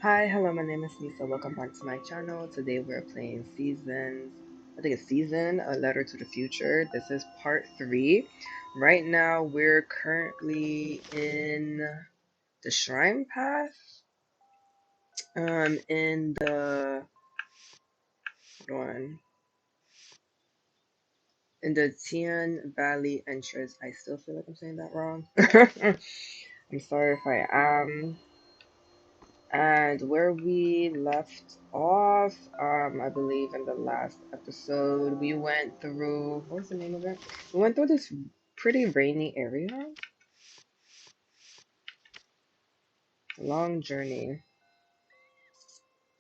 Hi, hello, my name is Nisa. Welcome back to my channel. Today we're playing I think it's Season, A Letter to the Future. This is part 3. Right now we're currently in the Shrine Path, in the, hold on, in the Tieng Valley entrance. I still feel like I'm saying that wrong. I'm sorry if I am. And where we left off, I believe in the last episode, we went through, what was the name of it? We went through this pretty rainy area. Long journey.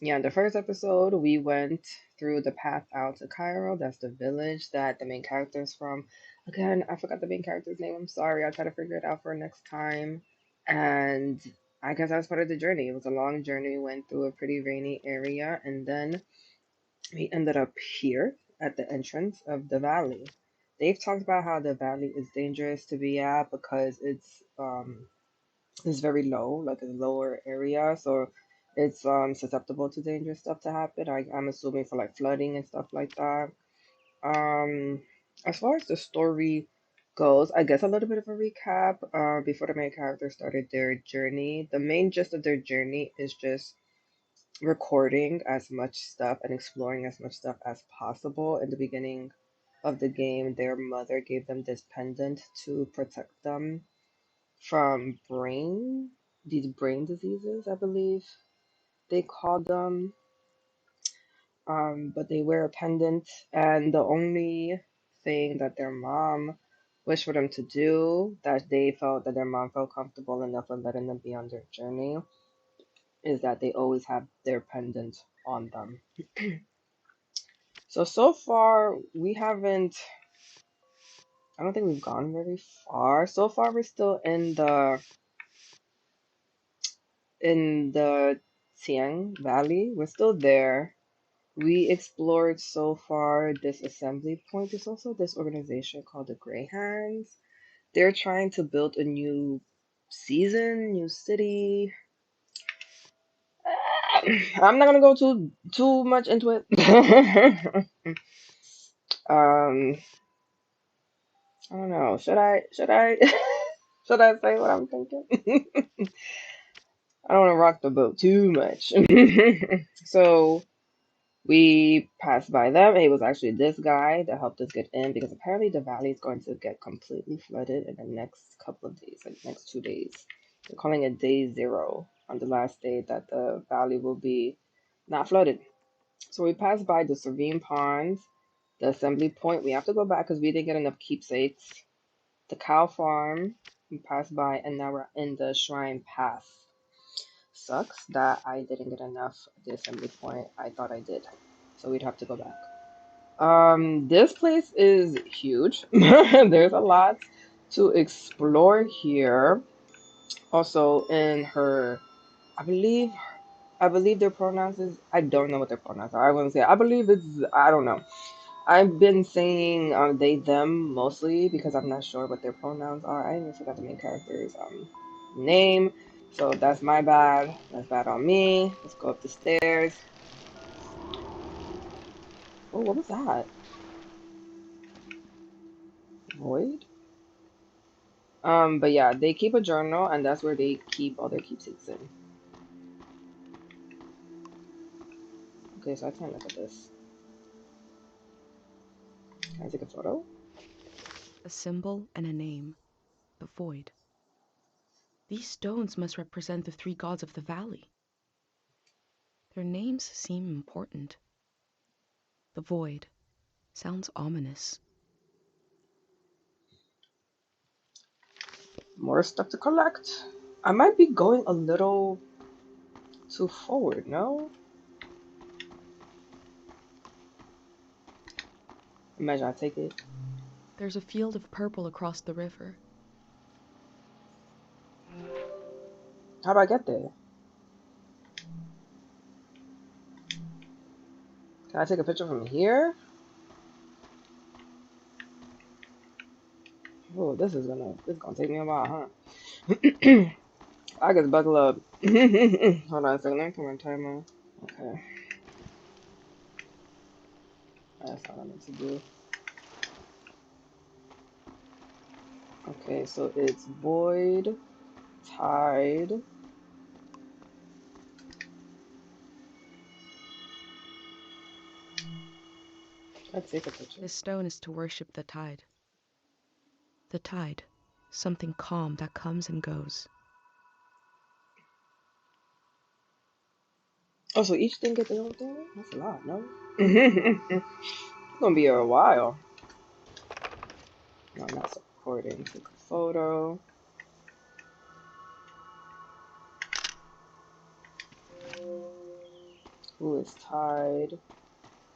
Yeah, in the first episode, we went through the path out to Cairo. That's the village that the main character is from. Again, I forgot the main character's name. I'm sorry. I'll try to figure it out for next time. And I guess that was part of the journey. It was a long journey. We went through a pretty rainy area, and then we ended up here at the entrance of the valley. They've talked about how the valley is dangerous to be at because it's very low, like a lower area, so it's susceptible to dangerous stuff to happen. I'm assuming for like flooding and stuff like that. Um, as far as the story goes, I guess a little bit of a recap. Before the main character started their journey, the main gist of their journey is just recording as much stuff and exploring as much stuff as possible. In the beginning of the game, their mother gave them this pendant to protect them from these brain diseases, I believe they call them. But they wear a pendant, and the only thing that their mom wished for them to do, that they felt that their mom felt comfortable enough with letting them be on their journey, is that they always have their pendant on them. So far, we haven't, I don't think we've gone very far. So far, we're still in the Tieng Valley. We're still there. We explored so far this assembly point. There's also this organization called the Grey Hands. They're trying to build a new season, new city. I'm not gonna go too much into it. um, I don't know. Should I should I say what I'm thinking? I don't want to rock the boat too much. So we passed by them. It was actually this guy that helped us get in because apparently the valley is going to get completely flooded in the next couple of days, like next 2 days. They're calling it day zero on the last day that the valley will be not flooded. So we passed by the Serene Ponds, the assembly point. We have to go back because we didn't get enough keepsakes. The cow farm we passed by, and now we're in the Shrine Path. Sucks that I didn't get enough at the assembly point. I thought I did. So we'd have to go back. This place is huge. There's a lot to explore here. Also, in her, I believe, I believe their pronouns is. I don't know what their pronouns are. I wouldn't say. I believe it's. I don't know. I've been saying they them mostly because I'm not sure what their pronouns are. I even forgot the main character's name. So that's my bad. That's bad on me. Let's go up the stairs. Oh, what was that? Void? But yeah, they keep a journal and that's where they keep all their keepsakes in. Okay, so I can't look at this. Can I take a photo? A symbol and a name, the void. These stones must represent the three gods of the valley. Their names seem important. The void sounds ominous. More stuff to collect. I might be going a little too forward, no? Imagine I take it. There's a field of purple across the river. How do I get there? Can I take a picture from here? Oh, this is gonna take me a while, huh? I guess buckle up. Hold on a second. Let me put my timer. Okay, that's not what I meant to do. Okay, so it's void, tide. Let's take a picture. This stone is to worship the tide. The tide, something calm that comes and goes. Oh, so each thing gets their own thing? That's a lot, no? It's gonna be here a while. No, I'm not supporting. Take a photo. Who is tied?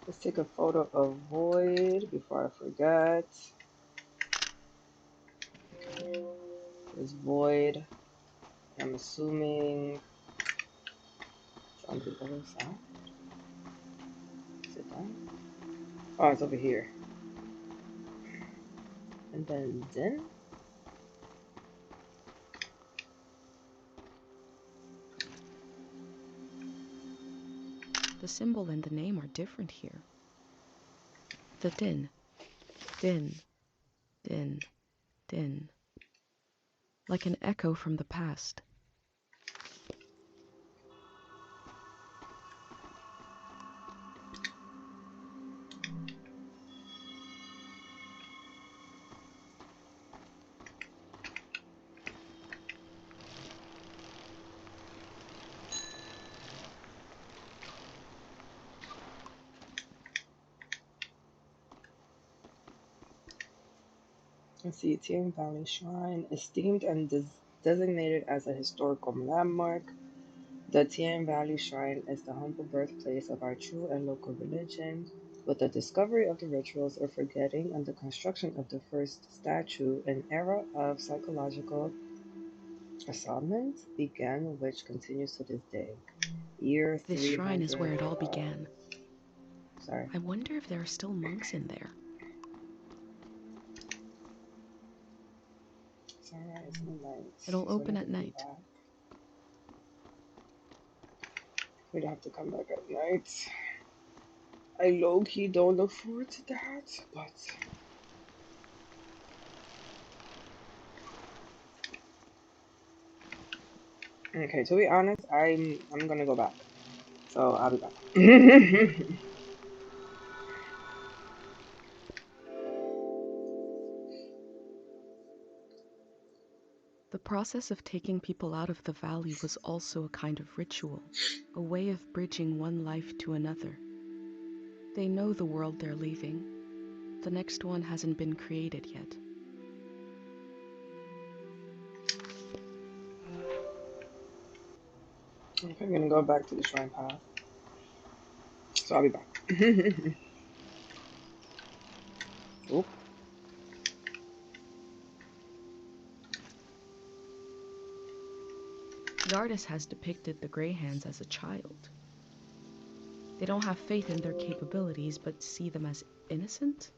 Let's take a photo of void before I forget. There's void. I'm assuming it's on the other side. Is it down? Oh, it's over here. And then Din. The symbol and the name are different here. The din, din, din, din. Like an echo from the past. Let's see, Tieng Valley Shrine, esteemed and designated as a historical landmark. The Tieng Valley Shrine is the humble birthplace of our true and local religion. With the discovery of the rituals of forgetting and the construction of the first statue, an era of psychological assaultment began, which continues to this day. Year This shrine is where it all 305. began. Sorry. I wonder if there are still monks in there. Sunrise and night. It'll So we open have to at come night. back. We'd have to come back at night. I low-key don't look forward to that, but okay, to be honest, I'm gonna go back. So I'll be back. The process of taking people out of the valley was also a kind of ritual, a way of bridging one life to another. They know the world they're leaving. The next one hasn't been created yet. Okay, I'm gonna go back to the shrine path. So I'll be back. Oop. The artist has depicted the Greyhands as a child. They don't have faith in their capabilities, but see them as innocent?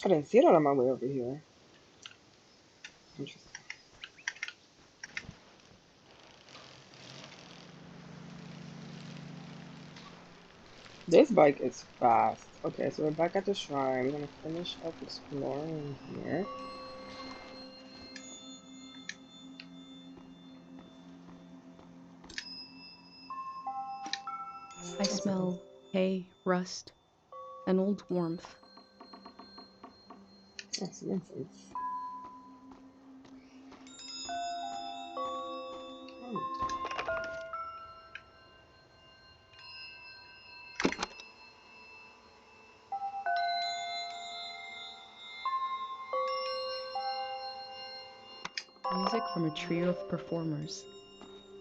I didn't see that on my way over here. Interesting. This bike is fast. Okay, so we're back at the shrine. We're gonna finish up exploring here. I smell hay, rust, and old warmth. Oh, some incense. Oh. Music from a trio of performers.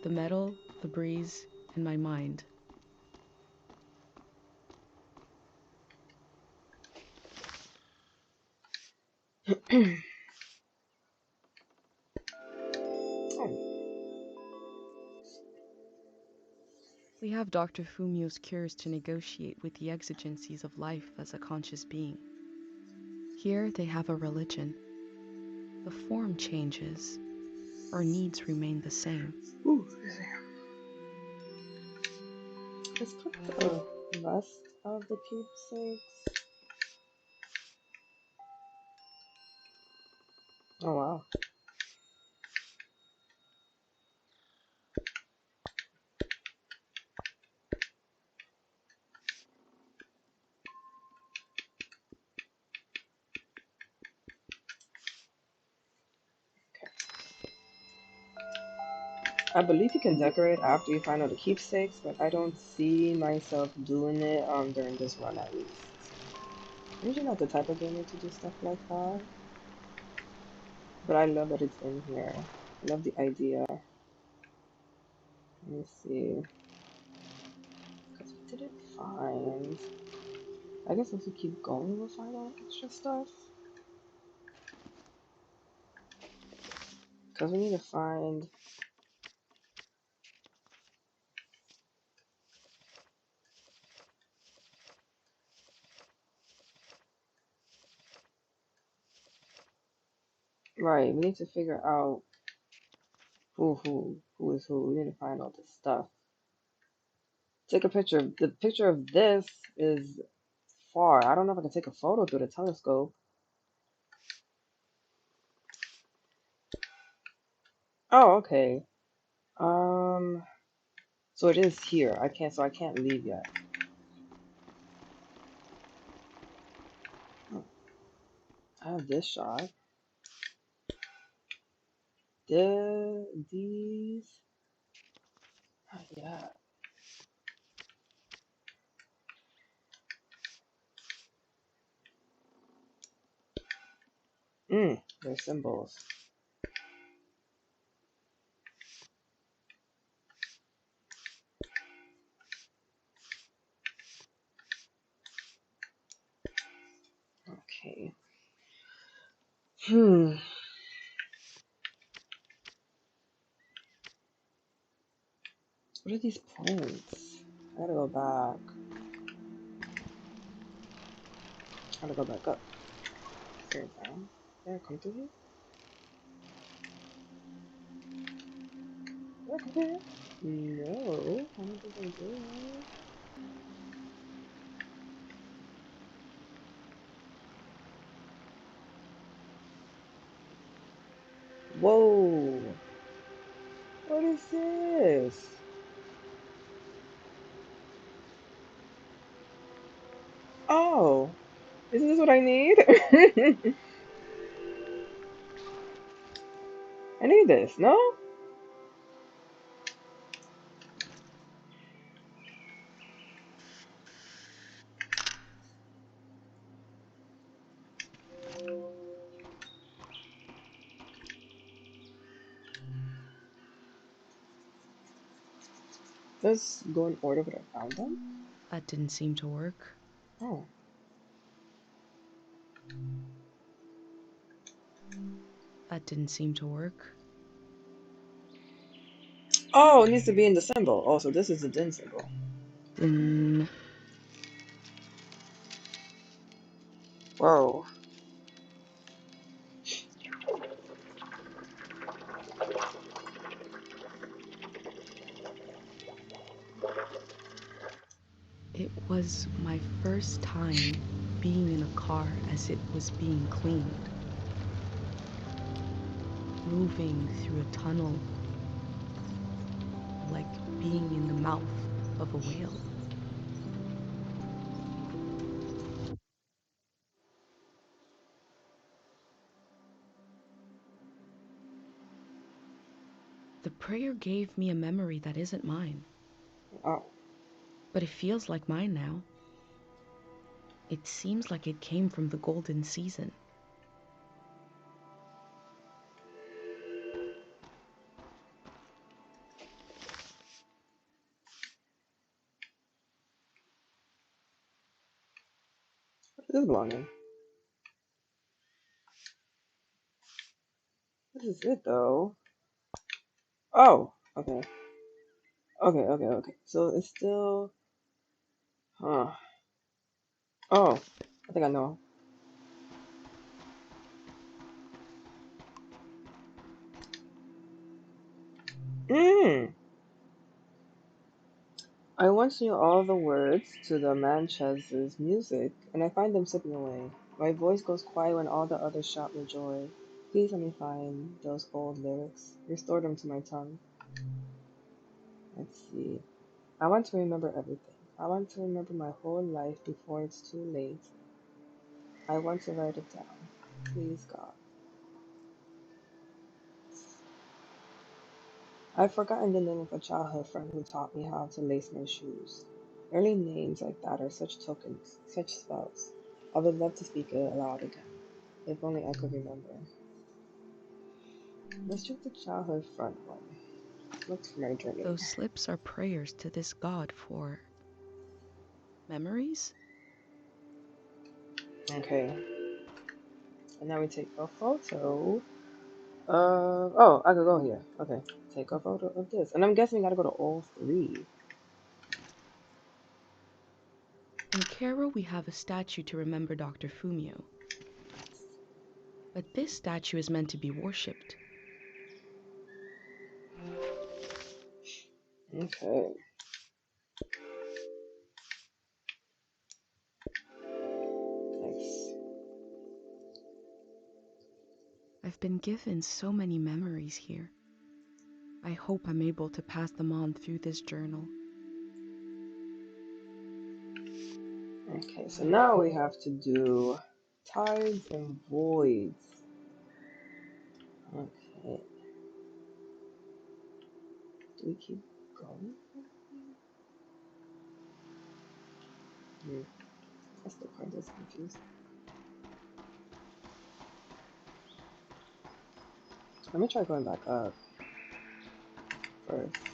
The metal, the breeze, and my mind. Oh. We have Dr. Fumio's cures to negotiate with the exigencies of life as a conscious being. Here they have a religion. The form changes, or needs remain the same. Ooh, let's put the rest of the keepsakes. Oh wow. I believe you can decorate after you find all the keepsakes, but I don't see myself doing it during this run at least. I'm usually not the type of gamer to do stuff like that, but I love that it's in here. I love the idea. Let me see. Because we didn't find. I guess if we keep going, we'll find out extra stuff. Because we need to find. Right, we need to figure out who is who. We need to find all this stuff. Take a picture. The picture of this is far. I don't know if I can take a photo through the telescope. Oh, okay. Um, so it is here. So I can't leave yet. Oh, I have this shot. These. Yeah. They're symbols. Okay. Hmm. What are these points? I gotta go back. I gotta go back up. There, down. Did I come through here? Did I come through here? No, I don't think I did. Whoa! What is this? Oh, isn't this what I need? I need this, no? Let's go in order what I found them. That didn't seem to work. Oh, That didn't seem to work. oh, it needs to be in the symbol. Oh, so this is the din symbol. Then Whoa. it was my first time being in a car as it was being cleaned. Moving through a tunnel like being in the mouth of a whale. The prayer gave me a memory that isn't mine, Oh, but it feels like mine now. It seems like it came from the golden season. what is this belonging? This is it though. Oh, okay. Okay. So it's still, huh. Oh, I think I know. Mm. I once knew all the words to the Manchez's music, and I find them slipping away. My voice goes quiet when all the others shout with joy. Please let me find those old lyrics. Restore them to my tongue. Let's see. I want to remember everything. I want to remember my whole life before it's too late. I want to write it down. Please, God. I've forgotten the name of a childhood friend who taught me how to lace my shoes. Early names like that are such tokens, such spells. I would love to speak it aloud again. If only I could remember. Let's check the childhood friend one. Look for my journey. Those slips are prayers to this god for memories? Okay. And now we take a photo of. Oh, I could go here. Okay. Take a photo of this. And I'm guessing we gotta go to all three. In Cairo, we have a statue to remember Dr. Fumio. But this statue is meant to be worshipped. Okay. Nice. I've been given so many memories here. I hope I'm able to pass them on through this journal. Okay, so now we have to do tides and voids. Okay. Do we keep going? Hmm. That's the part that's confusing. Let me try going back up first.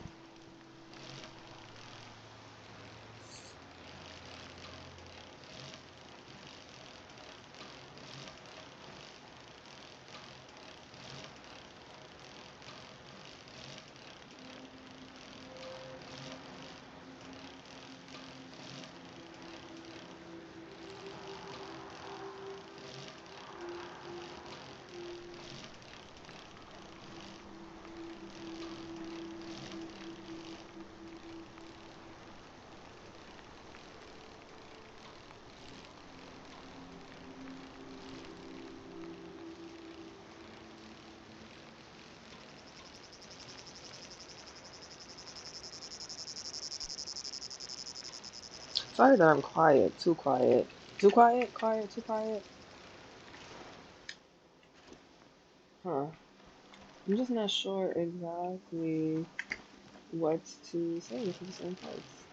Sorry that I'm quiet. Too quiet. Too quiet? Quiet? Too quiet? Huh. I'm just not sure exactly what to say for certain parts.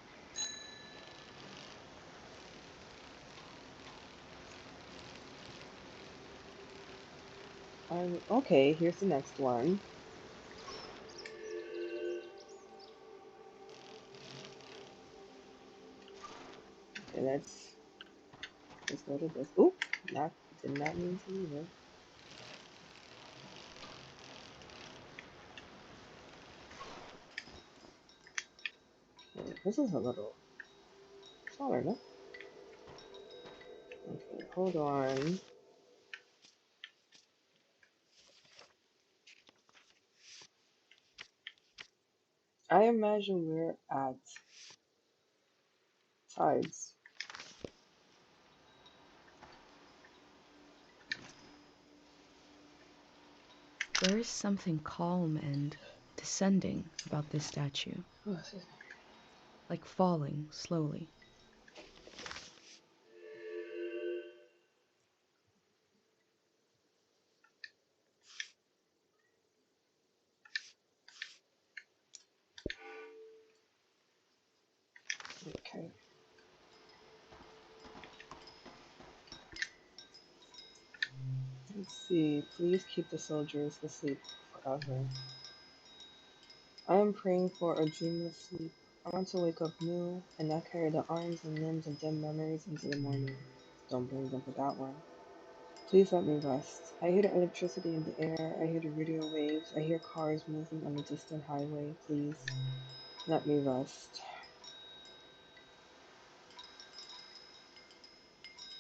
Okay, here's the next one. Okay, let's go to this. Oop, not did not mean to leave it. Okay, this is a little smaller, no? Okay, hold on. I imagine we're at tides. There is something calm and descending about this statue, Oh, excuse like falling slowly. me. Okay. Let's see. Please keep the soldiers asleep forever. I am praying for a dreamless sleep. I want to wake up new and not carry the arms and limbs of dead memories into the morning. Don't blame them for that one. Please let me rest. I hear the electricity in the air. I hear the radio waves. I hear cars moving on the distant highway. Please let me rest.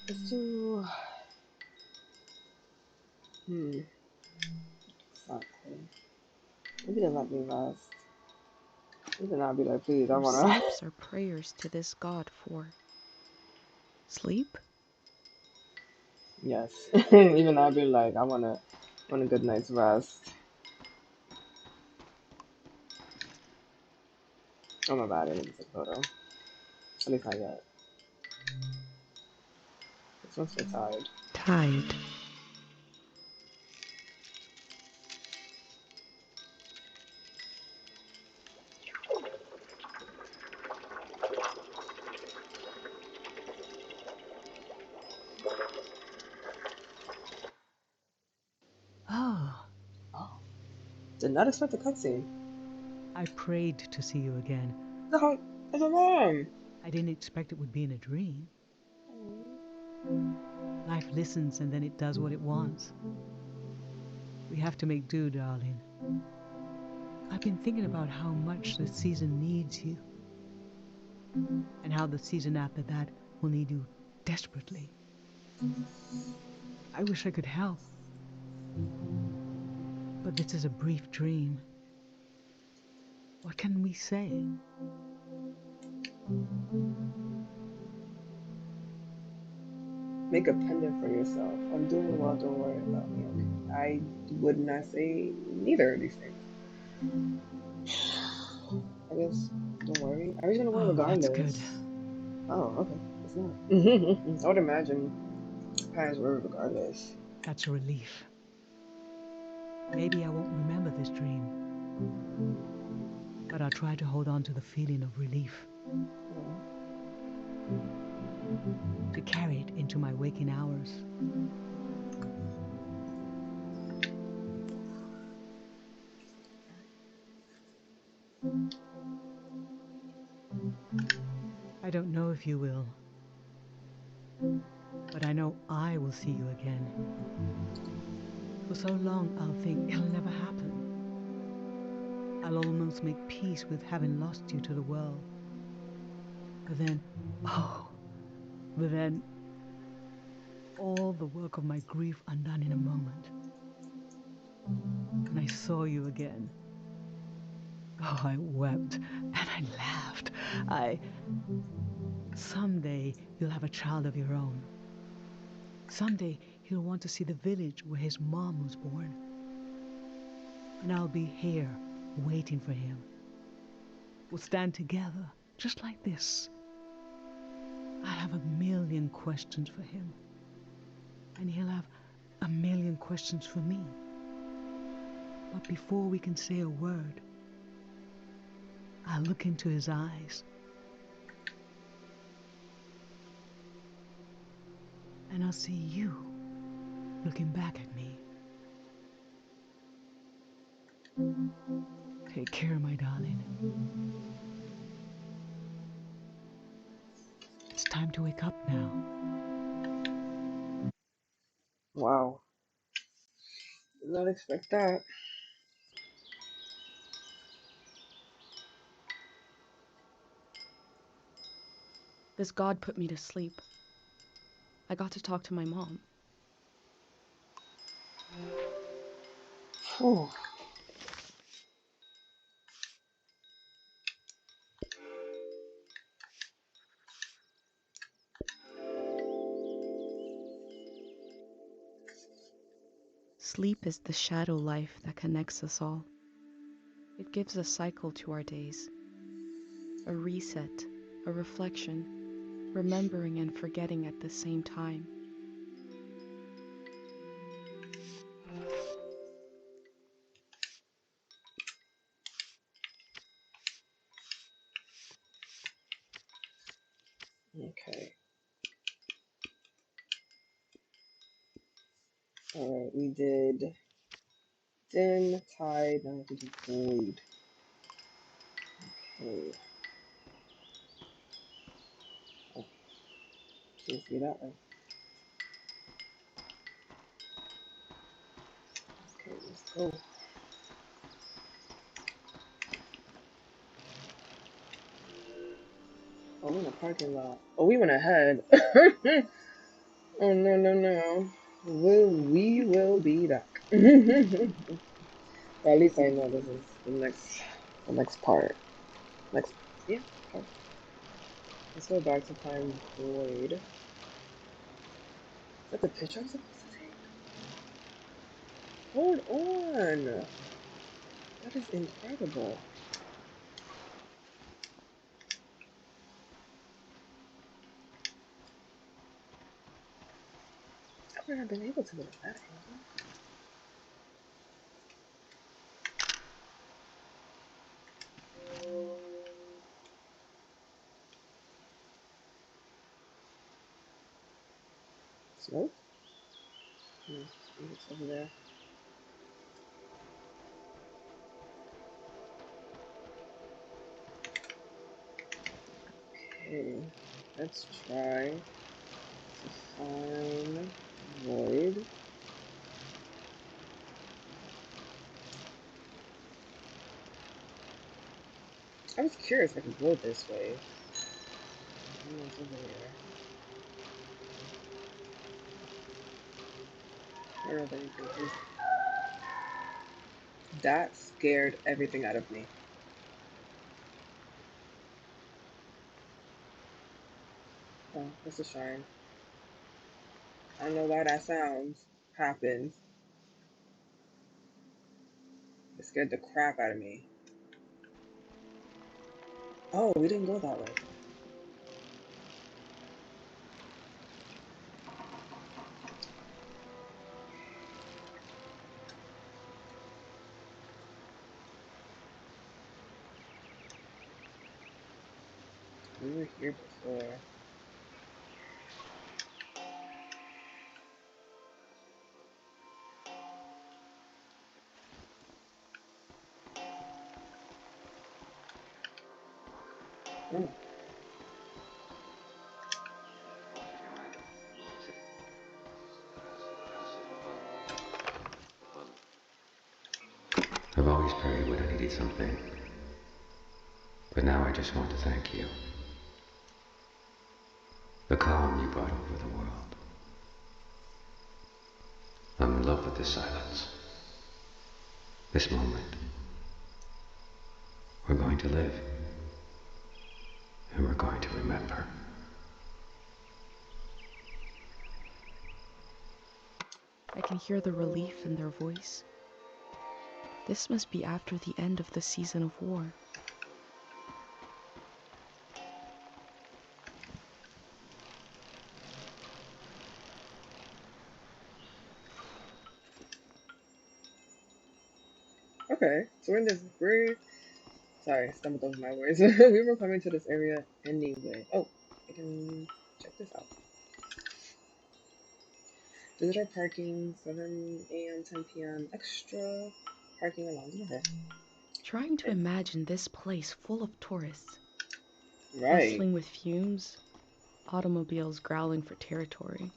Let's do. Exactly. Maybe they let me rest. Even I'll be like, please, I Your wanna. sleeps are prayers to this god for sleep? Yes. Even I'll be like, want a good night's rest. Oh my bad, I didn't take a photo. At least not yet. This one's so tired. Tide. Oh, Oh, did not expect the cutscene. I prayed to see you again. No, it's a mom. I didn't expect it would be in a dream. Life listens and then it does what it wants. We have to make do, darling. I've been thinking about how much the season needs you, and how the season after that will need you desperately. I wish I could help, but this is a brief dream. What can we say? Make a pendant for yourself. I'm doing well, don't worry about me, okay? I would not say neither of these things. I guess, don't worry. I was gonna wear Oh, that's good. regardless. Oh, okay. It's not. I would imagine parents wear regardless. That's a relief. Maybe I won't remember this dream, but I'll try to hold on to the feeling of relief, Oh, to carry it into my waking hours. I don't know if you will, but I know I will see you again. For so long, I'll think it'll never happen. I'll almost make peace with having lost you to the world. But then, oh, but then, all the work of my grief undone in a moment. When I saw you again, oh, I wept and I laughed. Someday you'll have a child of your own. Someday he'll want to see the village where his mom was born. And I'll be here, waiting for him. We'll stand together, just like this. I have a million questions for him. And he'll have a million questions for me. But before we can say a word, I'll look into his eyes. And I'll see you looking back at me. Take care, my darling. It's time to wake up now. wow. Did not expect that. This god put me to sleep. I got to talk to my mom. Whew. Sleep is the shadow life that connects us all. It gives a cycle to our days, a reset, a reflection, remembering and forgetting at the same time. Okay. Alright, we did dim, tide, now we have to do void. Okay. Oh, can't see that way. Okay, let's go. Oh, we're in a parking lot. Oh, we went ahead. Oh, no, no, no. We will be back. Or at least I know this is the next part. Let's, yeah, okay. Let's go back to find Void. Is that the picture I'm supposed to take? Hold on! That is incredible. I would have been able to get that angle. Smoke? It's over there. Okay, let's try to find Void. I was curious if I could go this way. I know it's over here. I don't know if anything is. That scared everything out of me. Oh, that's a shrine. I don't know why that happens. It scared the crap out of me. Oh, we didn't go that way. We were here before. Oh, I've always prayed when I needed something, but now I just want to thank you. The calm you brought over the world. I'm in love with this silence. This moment. We're going to live. And we're going to remember. I can hear the relief in their voice. This must be after the end of the season of war. okay. So we're in this very. Sorry, I stumbled over my words. We were coming to this area anyway. Oh, I can check this out. Visitor parking, 7 a.m., 10 p.m. Extra parking along the river. Trying to imagine this place full of tourists, Right. bustling with fumes, automobiles growling for territory.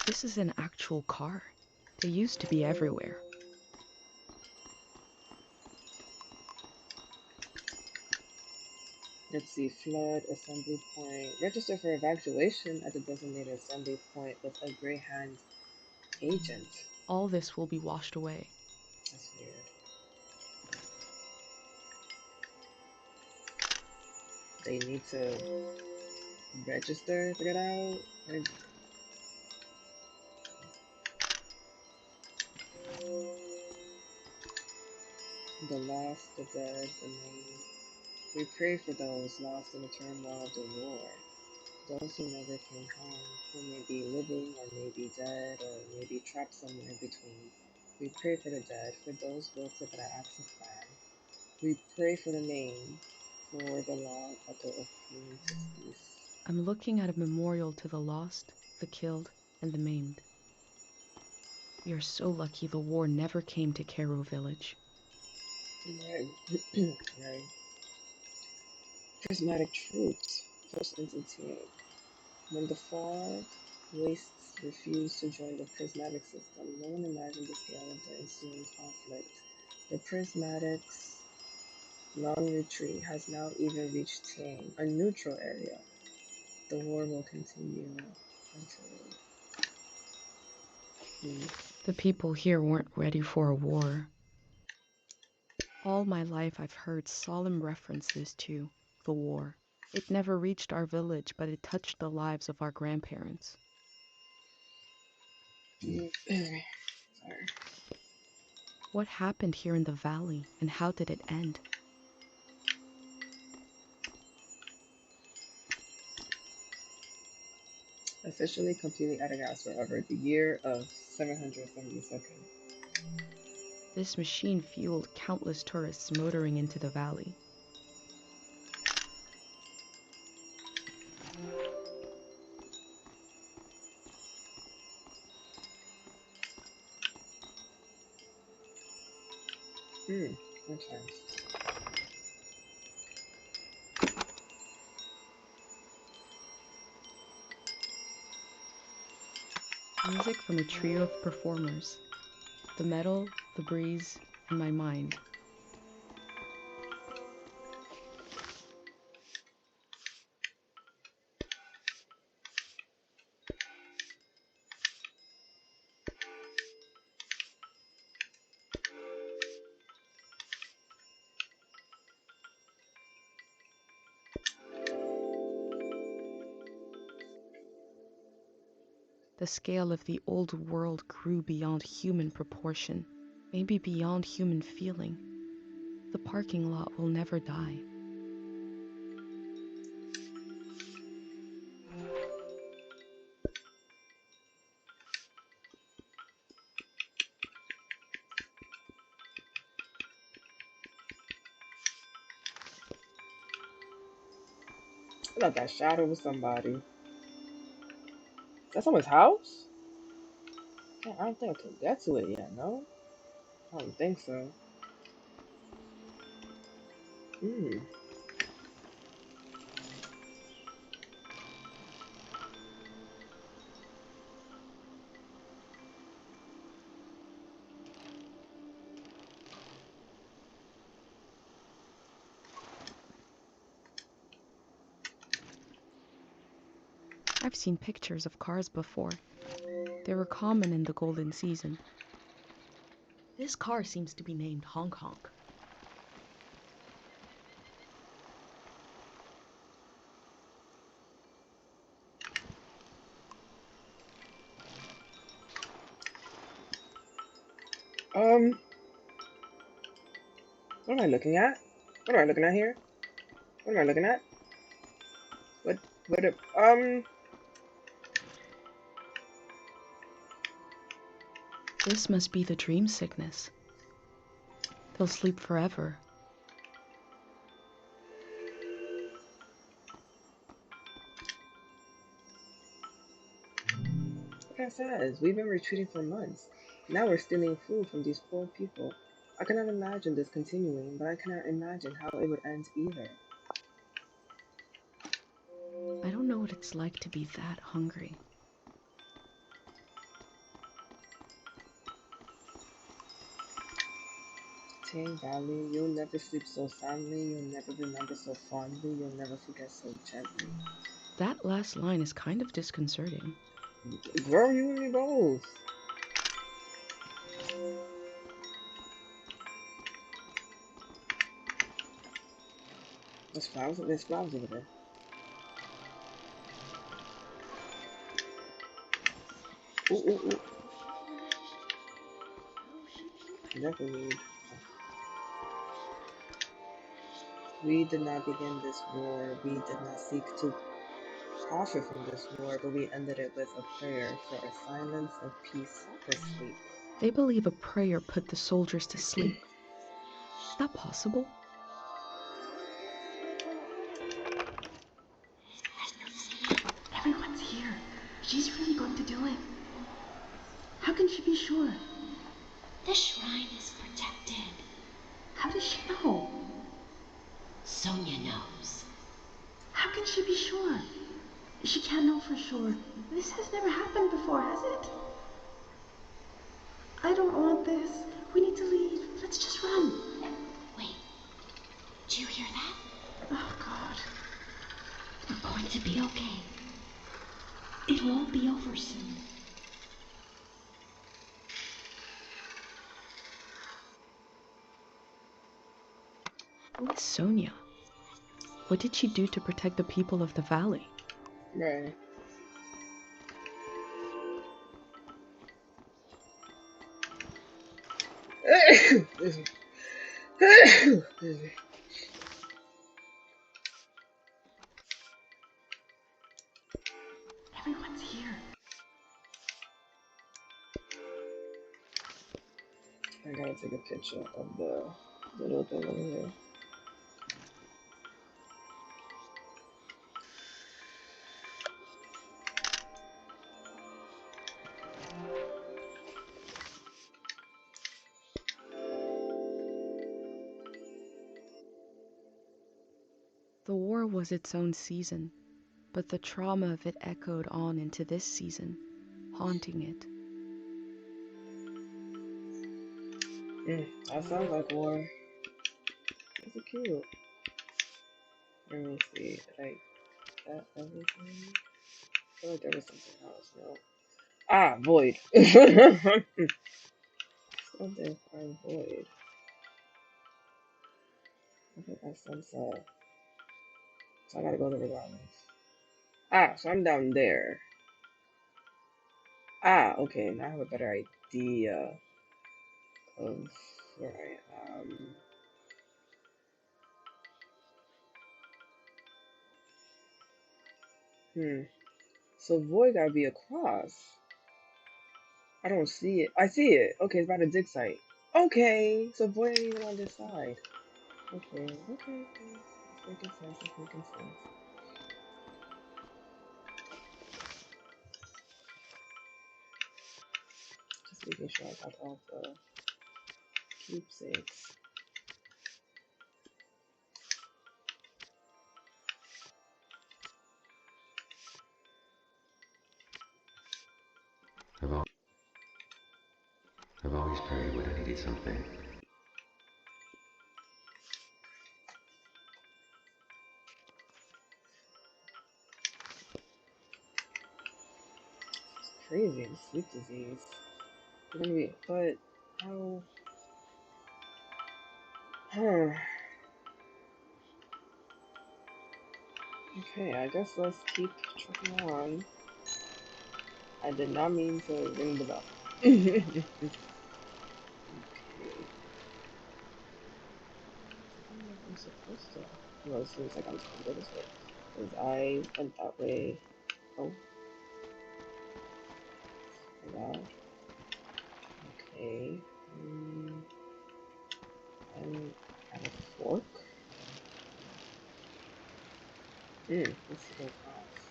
This is an actual car. They used to be everywhere. Let's see. Flood assembly point. Register for evacuation at the designated assembly point with a Greyhound agent. All this will be washed away. That's weird. They need to register to get out. Like, the lost, the dead, the maimed. We pray for those lost in the turmoil of the war. Those who never came home, who may be living or may be dead or may be trapped somewhere in between. We pray for the dead, for those wilted by the axe of man. We pray for the maimed, for the long at the 1860s. I'm looking at a memorial to the lost, the killed, and the maimed. We are so lucky the war never came to Cairo village. Right. Right. Prismatic troops, first into Tieng. When the far wastes refused to join the prismatic system, no one imagined the scale of the ensuing conflict. The prismatics' long retreat has now even reached Tieng, a neutral area. the war will continue until... The people here weren't ready for a war. All my life I've heard solemn references to the war. It never reached our village, but it touched the lives of our grandparents. Sorry. What happened here in the valley, and how did it end? Officially completely out of gas forever. The year of 772nd. This machine fueled countless tourists motoring into the valley. Okay. Music from a trio of performers. The metal, the breeze, and my mind. The scale of the old world grew beyond human proportion, maybe beyond human feeling. The parking lot will never die. I thought that shadow was somebody. Is that someone's house? I don't think I can get to it yet, no? I don't think so. I've seen pictures of cars before. They were common in the golden season. This car seems to be named Hong Kong. What am I looking at? What am I looking at here? What am I looking at? This must be the dream sickness. They'll sleep forever. Like I said, we've been retreating for months. Now we're stealing food from these poor people. I cannot imagine this continuing, but I cannot imagine how it would end either. I don't know what it's like to be that hungry. Tieng Valley, you'll never sleep so soundly, you'll never remember so fondly, you'll never forget so gently. That last line is kind of disconcerting. Girl, you and me both. There's flowers over there. Ooh. Definitely need. We did not begin this war. We did not seek to profit from this war, but we ended it with a prayer for a silence of peace for sleep. They believe a prayer put the soldiers to sleep. Is that possible? Everyone's here. She's really going to do it. How can she be sure? The shrine is protected. How does she know? Sonia knows. How can she be sure? She can't know for sure. This has never happened before, has it? I don't want this. We need to leave. Let's just run. Wait. Do you hear that? Oh, God. We're going to be okay. It'll all be over soon. Who is Sonia? What did she do to protect the people of the valley? Right. Excuse me. Excuse me. Everyone's here. I gotta take a picture of the little thing over here. The war was its own season, but the trauma of it echoed on into this season, haunting it. That sounds like war. That's so cute. Let me see. Did I get everything? I feel like there was something else. No. Ah, void. Still there for void. I think that's sunset. So I gotta go there regardless. Ah, so I'm down there. Ah, okay. Now I have a better idea of where I am. So void gotta be across. I don't see it. I see it. Okay, it's by the dig site. Okay, so void ain't even on this side. Okay, okay, okay. It's making sense. It's making sense. Just making sure I got all the keepsakes. I've, al- I've always prayed when I needed something. It's crazy. The sleep disease. We're gonna be, but how? Huh. Okay, I guess let's keep trucking on. I did not mean to ring the bell. Okay. I don't know if I'm supposed to. Well, it seems like I'm supposed to go this way. Because I went that way. Oh, my god. Okay. I'm at a fork. Let's go across.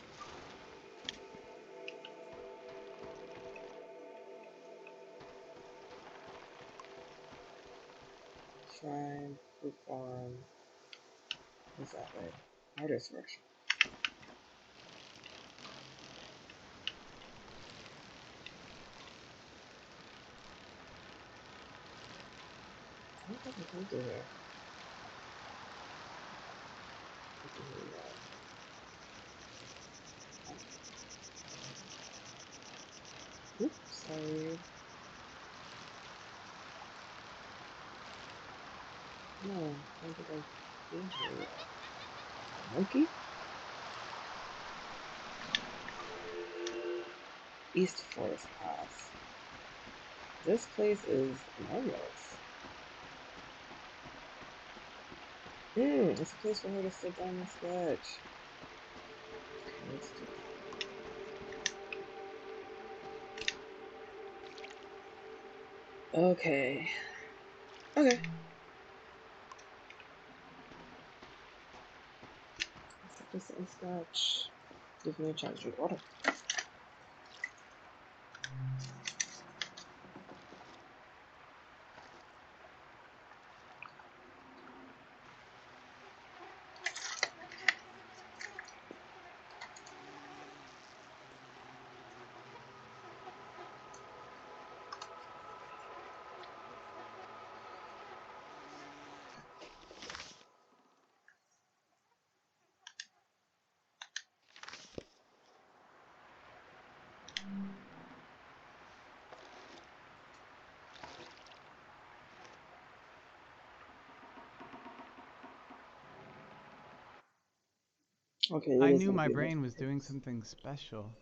Shrine, fruit farm. What's that way? Artist workshop. I don't think I can do here. Oops, sorry. No, I don't think I've been here yet. Monkey? East Forest Pass. This place is enormous. It's a place for her to sit down and sketch. Okay, let's do that. Okay. Okay. Let's sit and sketch. Give me a chance to drink water. Okay, it I is knew gonna my be brain this was doing fix. something special.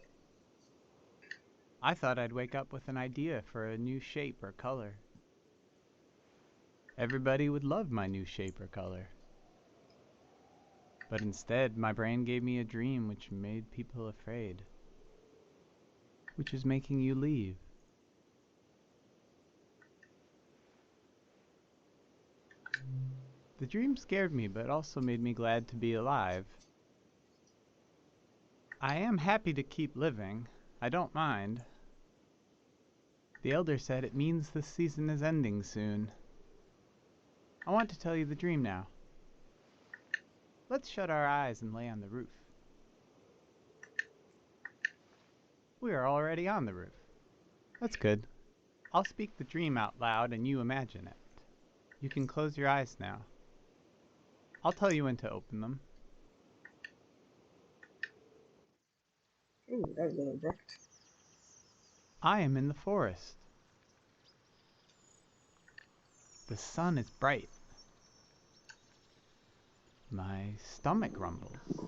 I thought I'd wake up with an idea for a new shape or color. Everybody would love my new shape or color. But instead, my brain gave me a dream which made people afraid. Which is making you leave. The dream scared me, but also made me glad to be alive. I am happy to keep living. I don't mind. The elder said it means this season is ending soon. I want to tell you the dream now. Let's shut our eyes and lay on the roof. We are already on the roof. That's good. I'll speak the dream out loud and you imagine it. You can close your eyes now. I'll tell you when to open them. Ooh, that was a little abrupt. I am in the forest. The sun is bright. My stomach rumbles.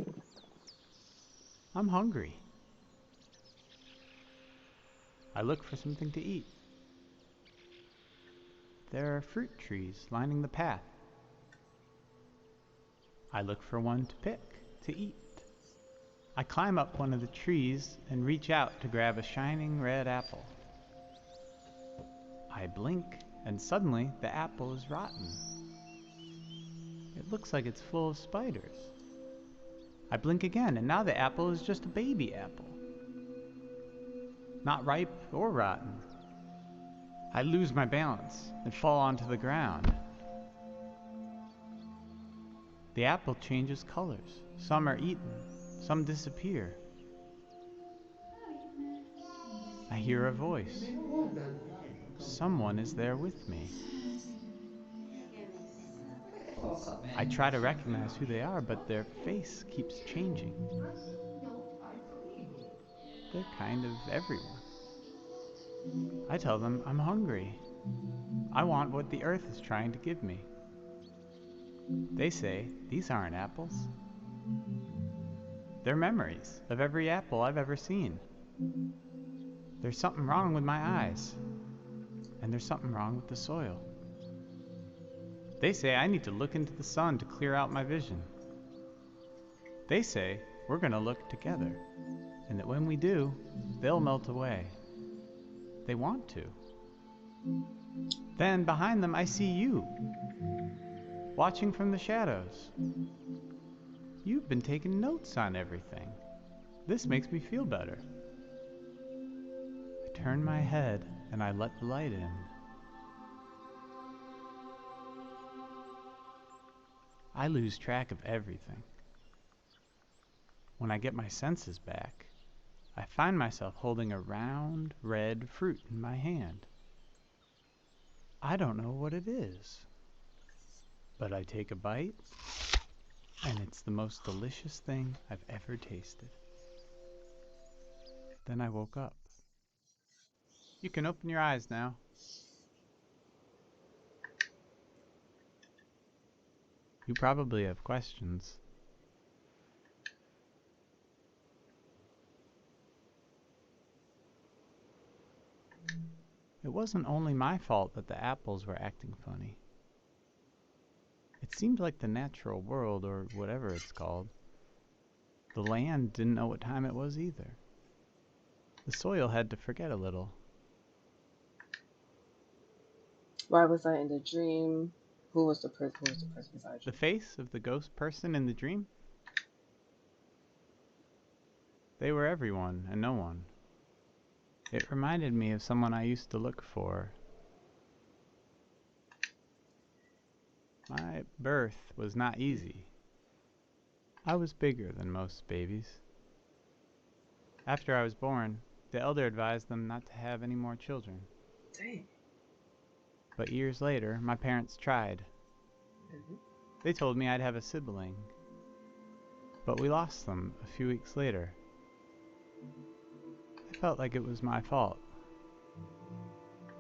I'm hungry. I look for something to eat. There are fruit trees lining the path. I look for one to pick, to eat. I climb up one of the trees and reach out to grab a shining red apple. I blink, and suddenly the apple is rotten. It looks like it's full of spiders. I blink again, and now the apple is just a baby apple. Not ripe or rotten. I lose my balance and fall onto the ground. The apple changes colors. Some are eaten, some disappear. I hear a voice. Someone is there with me. I try to recognize who they are, but their face keeps changing. They're kind of everywhere. I tell them I'm hungry. I want what the earth is trying to give me. They say, these aren't apples. They're memories of every apple I've ever seen. There's something wrong with my eyes, and there's something wrong with the soil. They say I need to look into the sun to clear out my vision. They say we're going to look together, and that when we do, they'll melt away. They want to. Then behind them I see you, watching from the shadows. You've been taking notes on everything. This makes me feel better. I turn my head and I let the light in. I lose track of everything. When I get my senses back, I find myself holding a round, red fruit in my hand. I don't know what it is, but I take a bite, and it's the most delicious thing I've ever tasted. Then I woke up. You can open your eyes now. You probably have questions. It wasn't only my fault that the apples were acting funny. It seemed like the natural world, or whatever it's called, the land didn't know what time it was either. The soil had to forget a little. Why was I in the dream? Who was the person beside The you? face of the ghost person in the dream? They were everyone and no one. It reminded me of someone I used to look for. My birth was not easy. I was bigger than most babies. After I was born, the elder advised them not to have any more children. Dang. But years later, my parents tried. Mhm. They told me I'd have a sibling. But we lost them a few weeks later. I felt like it was my fault.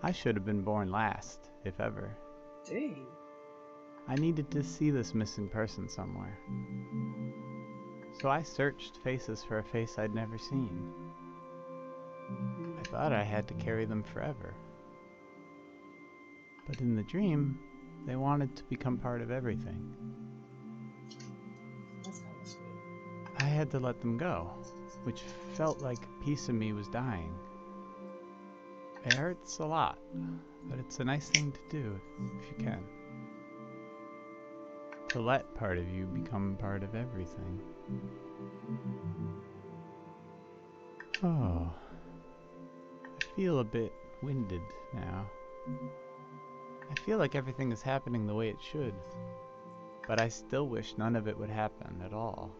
I should have been born last, if ever. Dang. I needed to see this missing person somewhere. So I searched faces for a face I'd never seen. I thought I had to carry them forever. But in the dream, they wanted to become part of everything. That's kind of sweet. I had to let them go, which felt like a piece of me was dying. It hurts a lot, but it's a nice thing to do if you can. To let part of you become part of everything. Oh, I feel a bit winded now. I feel like everything is happening the way it should, but I still wish none of it would happen at all.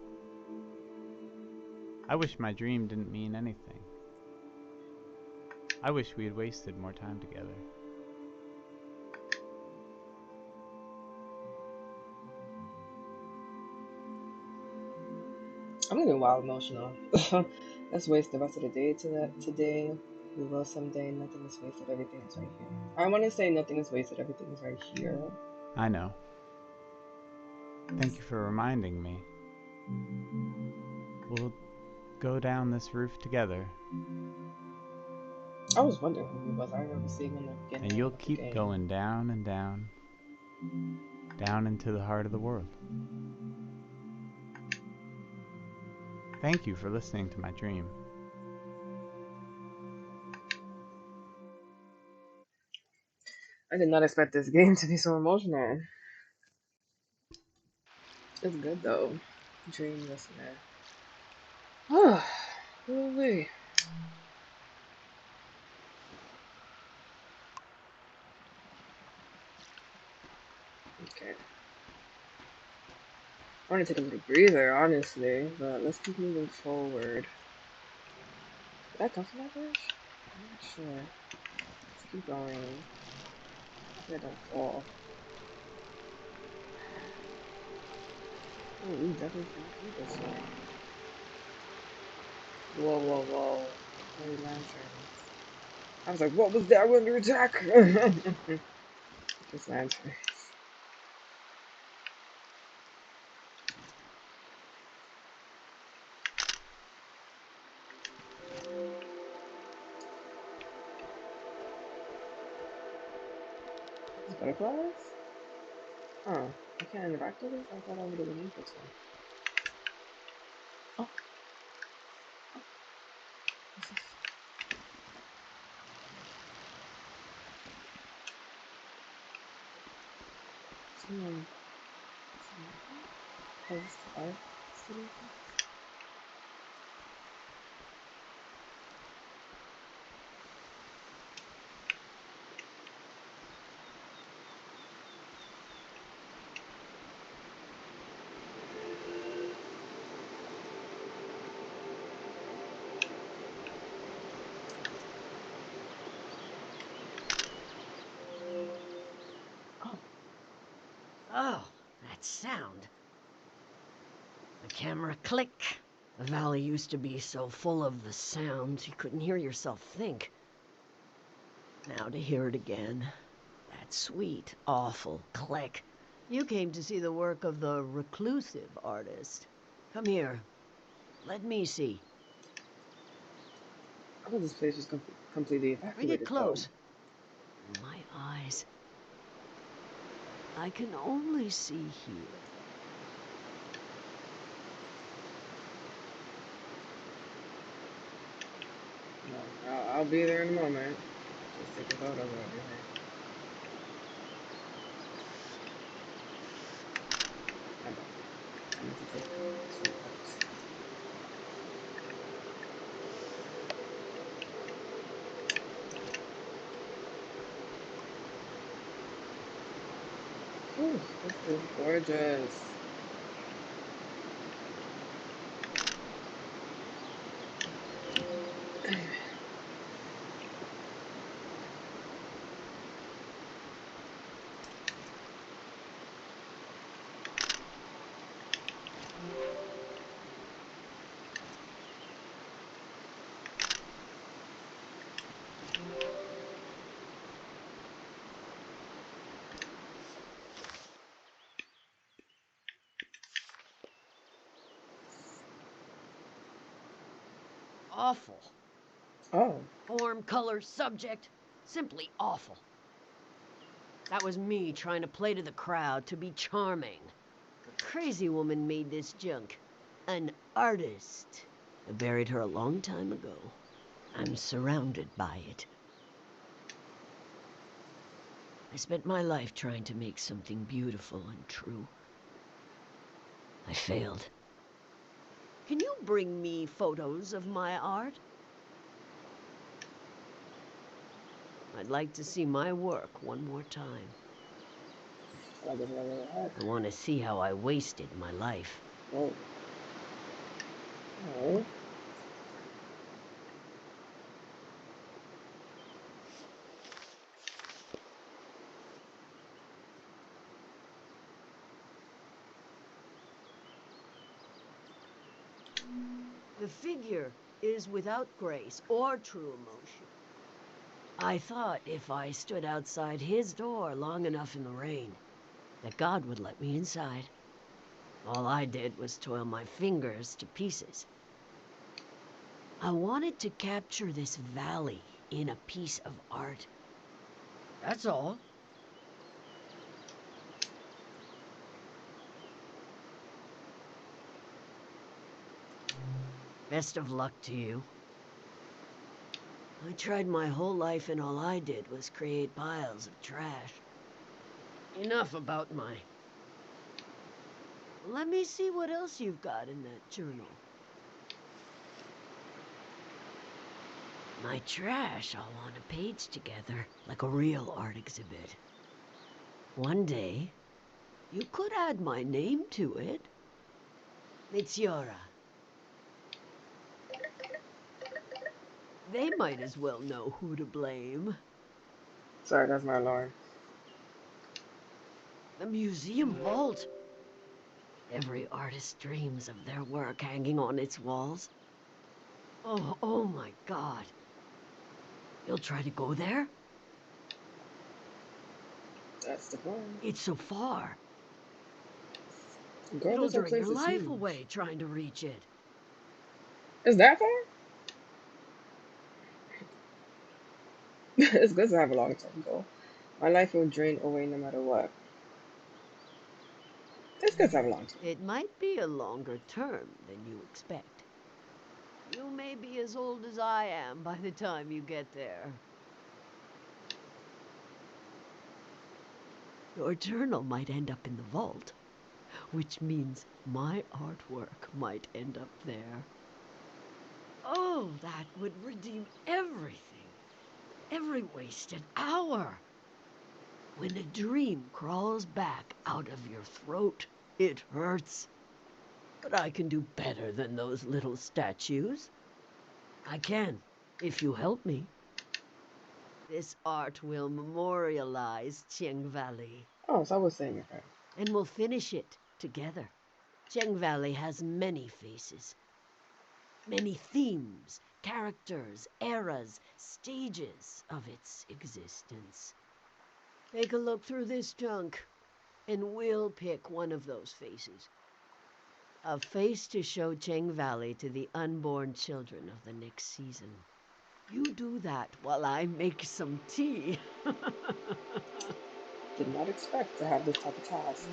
I wish my dream didn't mean anything. I wish we had wasted more time together. I'm getting wild emotional. Let's waste the rest of the day today. We will someday. Nothing is wasted. Everything is right here. I want to say nothing is wasted. Everything is right here. I know. Thank you for reminding me. We'll go down this roof together. I was wondering who he was. I remember seeing him at the beginning And you'll of the keep game. going down and down, down into the heart of the world. Thank you for listening to my dream. I did not expect this game to be so emotional. It's good though. Dream listener. Oh, holy. Okay. I want to take a little breather, honestly, but let's keep moving forward. Did I come from that bridge? I'm not sure. Let's keep going. Hopefully I don't fall. Oh, we definitely can't do this way. Whoa, whoa, whoa. Holy lanterns. I was like, what was that? We're under attack! Just lanterns. These butterflies? Oh, I can't interact with it? I thought I would have been able to. Oh, this is... Someone... Has art studio? Oh, that sound. The camera click. The valley used to be so full of the sounds you couldn't hear yourself think. Now to hear it again. That sweet, awful click. You came to see the work of the reclusive artist. Come here. Let me see. I thought this place was completely Bring it evacuated, though. close. My eyes. I can only see here. No, I'll be there in a moment. Just take a photo of everything. I need to take some notes. Whew, this is gorgeous. awful. Oh. Form, color, subject, simply awful. That was me trying to play to the crowd, to be charming. A crazy woman made this junk. An artist. I buried her a long time ago. I'm surrounded by it. I spent my life trying to make something beautiful and true. I failed. Can you bring me photos of my art? I'd like to see my work one more time. I want to see how I wasted my life. Oh. Oh. The figure is without grace or true emotion. I thought if I stood outside his door long enough in the rain, that God would let me inside. All I did was toil my fingers to pieces. I wanted to capture this valley in a piece of art. That's all. Best of luck to you. I tried my whole life and all I did was create piles of trash. Enough about my... Let me see what else you've got in that journal. My trash all on a page together, like a real art exhibit. One day, you could add my name to it. Mitziora. They might as well know who to blame. Sorry, that's my alarm. The museum vault. Every artist dreams of their work hanging on its walls. Oh my God. You'll try to go there? That's the plan. It's so far. Girl, It'll this whole drain place your is life huge. away trying to reach it. Is that far? It's good to have a long-term goal. My life will drain away no matter what. It's good to have a long-term. It might be a longer term than you expect. You may be as old as I am by the time you get there. Your journal might end up in the vault, which means my artwork might end up there. Oh, that would redeem everything. Every wasted hour. When a dream crawls back out of your throat, it hurts. But I can do better than those little statues. I can, if you help me. This art will memorialize Tieng Valley. Oh, so I was saying it right. And we'll finish it together. Tieng Valley has many faces. Many themes, characters, eras, stages of its existence. Take a look through this junk, and we'll pick one of those faces. A face to show Tieng Valley to the unborn children of the next season. You do that while I make some tea. Did not expect to have this type of task.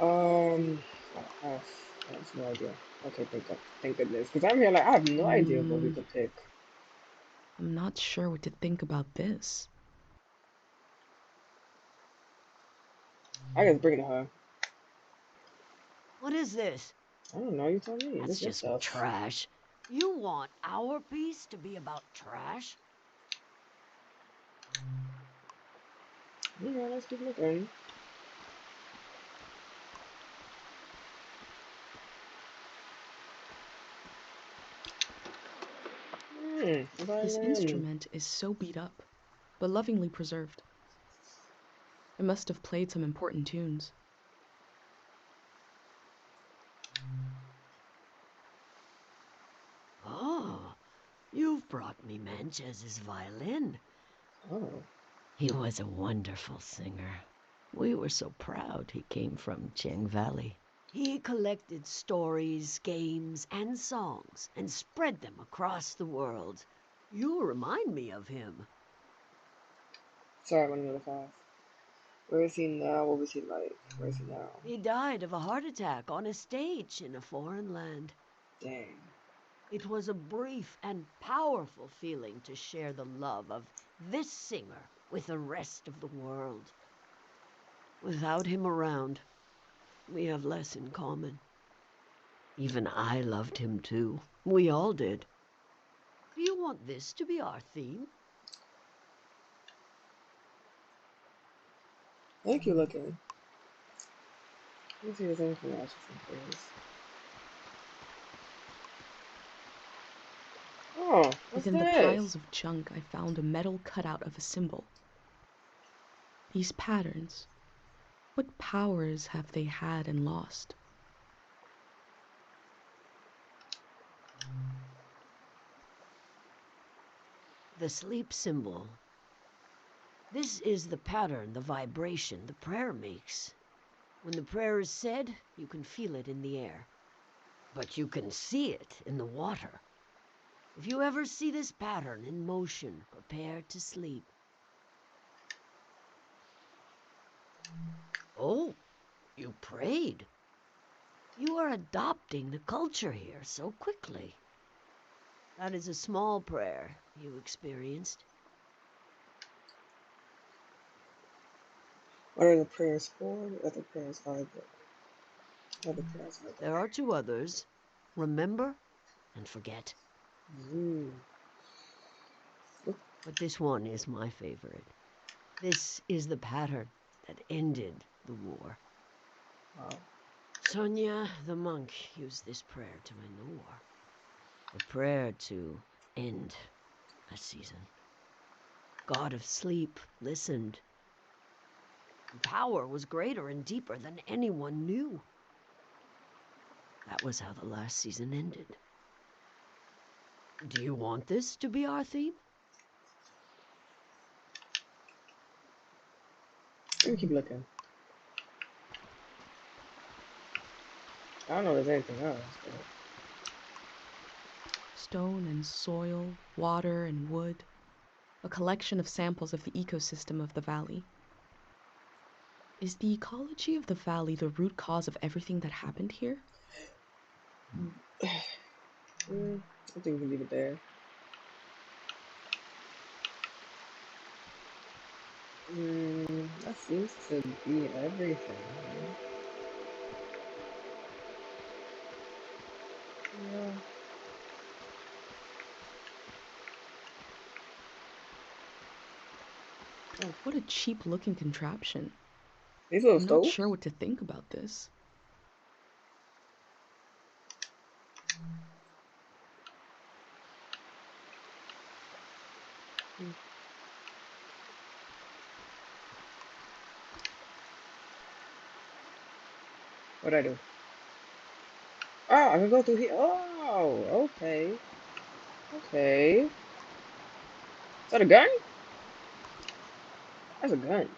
I have no idea. Okay, thank goodness. Because I'm here like, I have no idea what we could pick. I'm not sure what to think about this. I guess bring it to her. What is this? I don't know, you tell me. That's This your just stuff. trash. You want our piece to be about trash? Yeah, let's keep looking. This Violin. instrument is so beat up, but lovingly preserved. It must have played some important tunes. Oh, you've brought me Manchez's violin. Oh. He was a wonderful singer. We were so proud he came from Tieng Valley. He collected stories, games, and songs and spread them across the world. You remind me of him. Sorry, I went really fast. Where is he now? What was he like? Where is he now? He died of a heart attack on a stage in a foreign land. Dang. It was a brief and powerful feeling to share the love of this singer with the rest of the world. Without him around, we have less in common. Even I loved him too. We all did. Do you want this to be our theme? Thank you, looking. Let me see if there's anything else you can please. Oh, what's Within the this? piles of junk, I found a metal cutout of a symbol. These patterns, what powers have they had and lost? The sleep symbol. This is the pattern, the vibration the prayer makes. When the prayer is said, you can feel it in the air. But you can see it in the water. If you ever see this pattern in motion, prepare to sleep. Oh, you prayed. You are adopting the culture here so quickly. That is a small prayer you experienced. What are the prayers for? What the prayers are the other prayers are There are two others. Remember and forget. Ooh. But this one is my favorite. This is the pattern that ended the war. Wow. Sonia, the monk, used this prayer to end the war. A prayer to end a season. God of sleep listened. The power was greater and deeper than anyone knew. That was how the last season ended. Do you want this to be our theme? Let me keep looking. I don't know if there's anything else, but Stone and soil, water and wood, a collection of samples of the ecosystem of the valley. Is the ecology of the valley the root cause of everything that happened here? I think we can leave it there. That seems to be everything. Yeah. Oh, What a cheap looking contraption. these little I'm not stoves? sure what to think about this. What'd I do? Oh, I can go through here. Oh, okay. Okay. Is that a gun? That's a gun.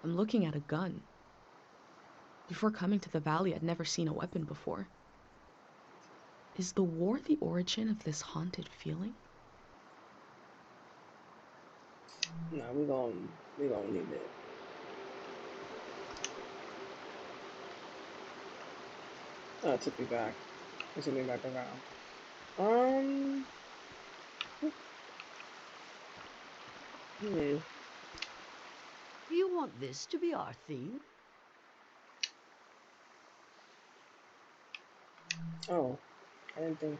I'm looking at a gun. Before coming to the valley, I'd never seen a weapon before. Is the war the origin of this haunted feeling? No, we gonna leave it. Oh, it took me back. It took me back around. Um. Hmm. Do you want this to be our theme? Oh, I didn't think.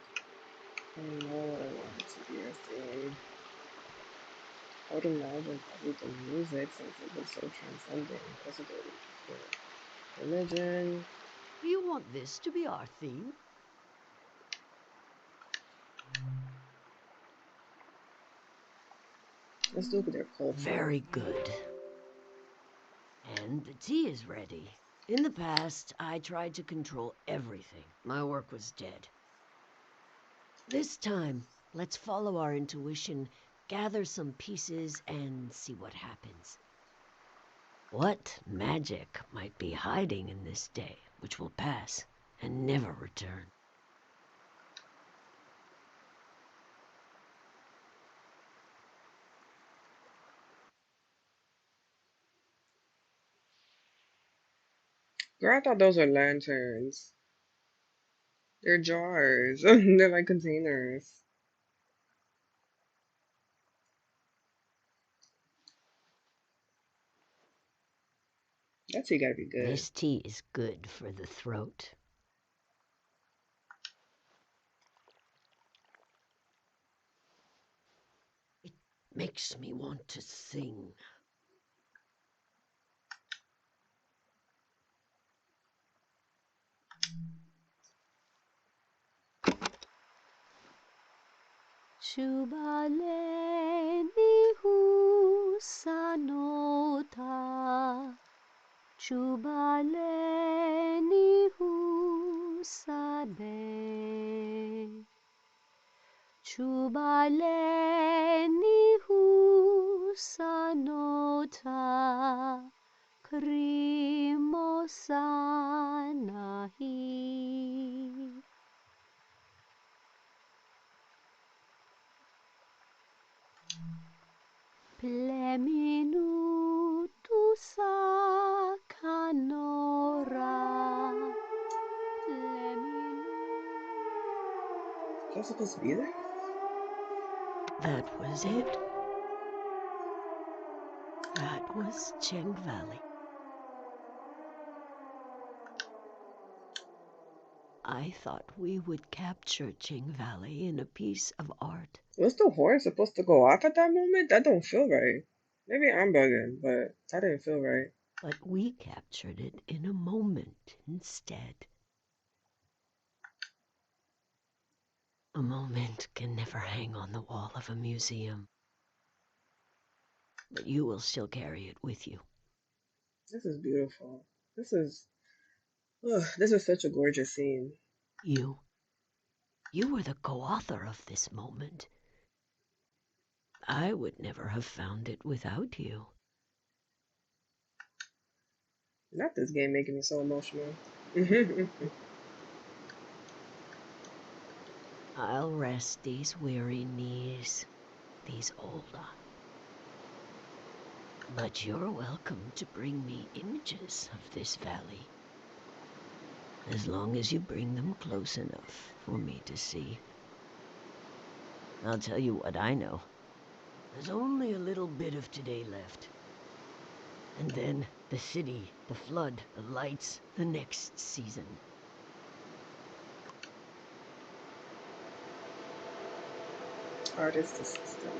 I didn't know what I wanted to be your theme. I would imagine probably the music since it was so transcendent and possible for religion. Do you want this to be our theme? Let's look at their culture. Very good. And the tea is ready. In the past, I tried to control everything. My work was dead. This time, let's follow our intuition, gather some pieces, and see what happens. What magic might be hiding in this day, which will pass and never return? Girl, I thought those were lanterns. They're jars. They're like containers. That tea gotta be good. This tea is good for the throat. It makes me want to sing. Chubaleni husanota, Chubaleni husane, Chubaleni husanota, Krimosanahi. Pleminutu sakanora. Is that supposed to be there? That was it. That was Tieng Valley. I thought we would capture Tieng Valley in a piece of art. Was the horn supposed to go off at that moment? That don't feel right. Maybe I'm bugging, but that didn't feel right. But we captured it in a moment instead. A moment can never hang on the wall of a museum. But you will still carry it with you. This is beautiful. This is such a gorgeous scene. You were the co-author of this moment. I would never have found it without you. Not this game making me so emotional. I'll rest these weary knees, these old eyes. But you're welcome to bring me images of this valley, as long as you bring them close enough for me to see. I'll tell you what I know. There's only a little bit of today left. And then the city, the flood, the lights, the next season. Artist assistant.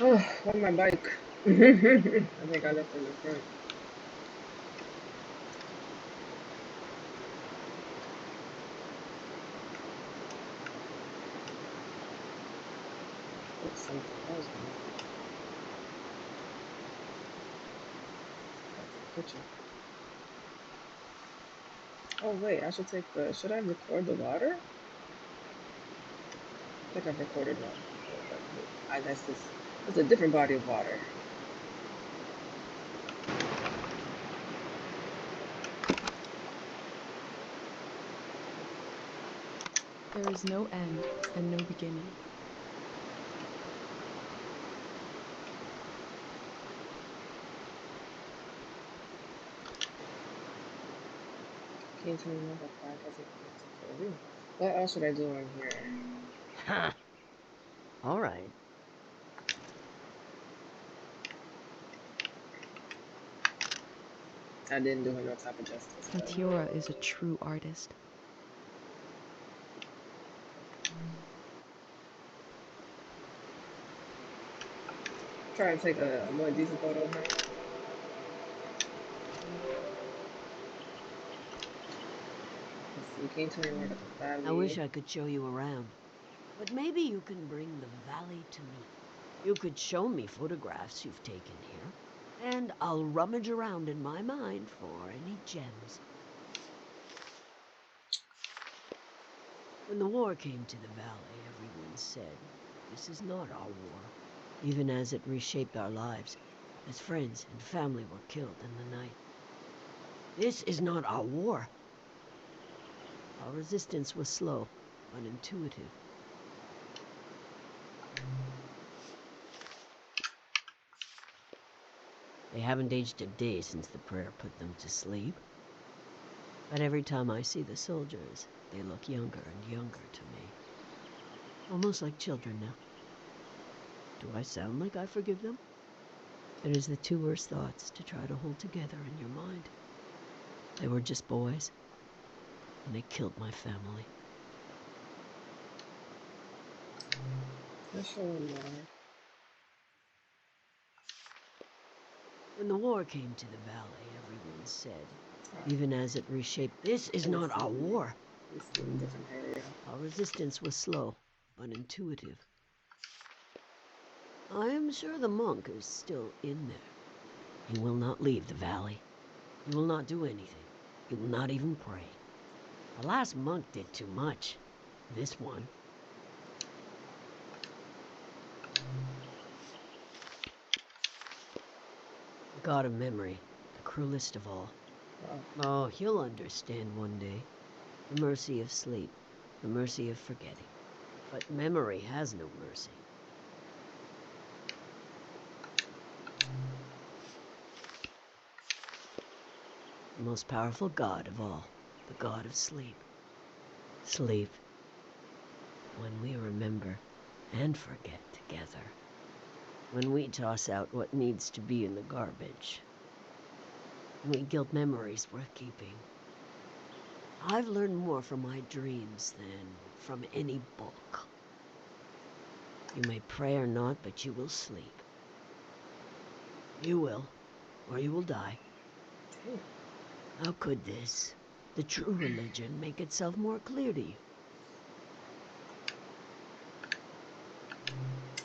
Oh, on my bike. I think I left it in the front. Oops, something else. That's a picture. Oh wait, I should take the. Should I record the water? I think I've recorded water. I guess this is a different body of water. There is no end and no beginning. Can you tell me more about that? Doesn't connect to Kobe. What else should I do on here? Ha! All right. I didn't do her no type of justice. Santiora is a true artist. Try and take a more decent photo of her. Let's see, can you tell me more about the valley? I wish I could show you around. But maybe you can bring the valley to me. You could show me photographs you've taken here, and I'll rummage around in my mind for any gems. When the war came to the valley, everyone said, "This is not our war," even as it reshaped our lives. as friends and family were killed in the night. This is not our war. Our resistance was slow, but intuitive. They haven't aged a day since the prayer put them to sleep. But every time I see the soldiers, they look younger and younger to me. Almost like children now. Do I sound like I forgive them? It is the two worst thoughts to try to hold together in your mind. They were just boys, and they killed my family. Let's show them more. When the war came to the valley, everyone said, even as it reshaped, this is not our war. It's in a different area. Our resistance was slow, but intuitive. I am sure the monk is still in there. He will not leave the valley. He will not do anything. He will not even pray. The last monk did too much. This one. The god of memory, the cruelest of all. Oh, you'll understand one day. The mercy of sleep, the mercy of forgetting. But memory has no mercy. The most powerful god of all, the god of sleep. Sleep. When we remember and forget together. When we toss out what needs to be in the garbage. We guilt memories worth keeping. I've learned more from my dreams than from any book. You may pray or not, but you will sleep. You will, or you will die. How could this, the true religion, make itself more clear to you?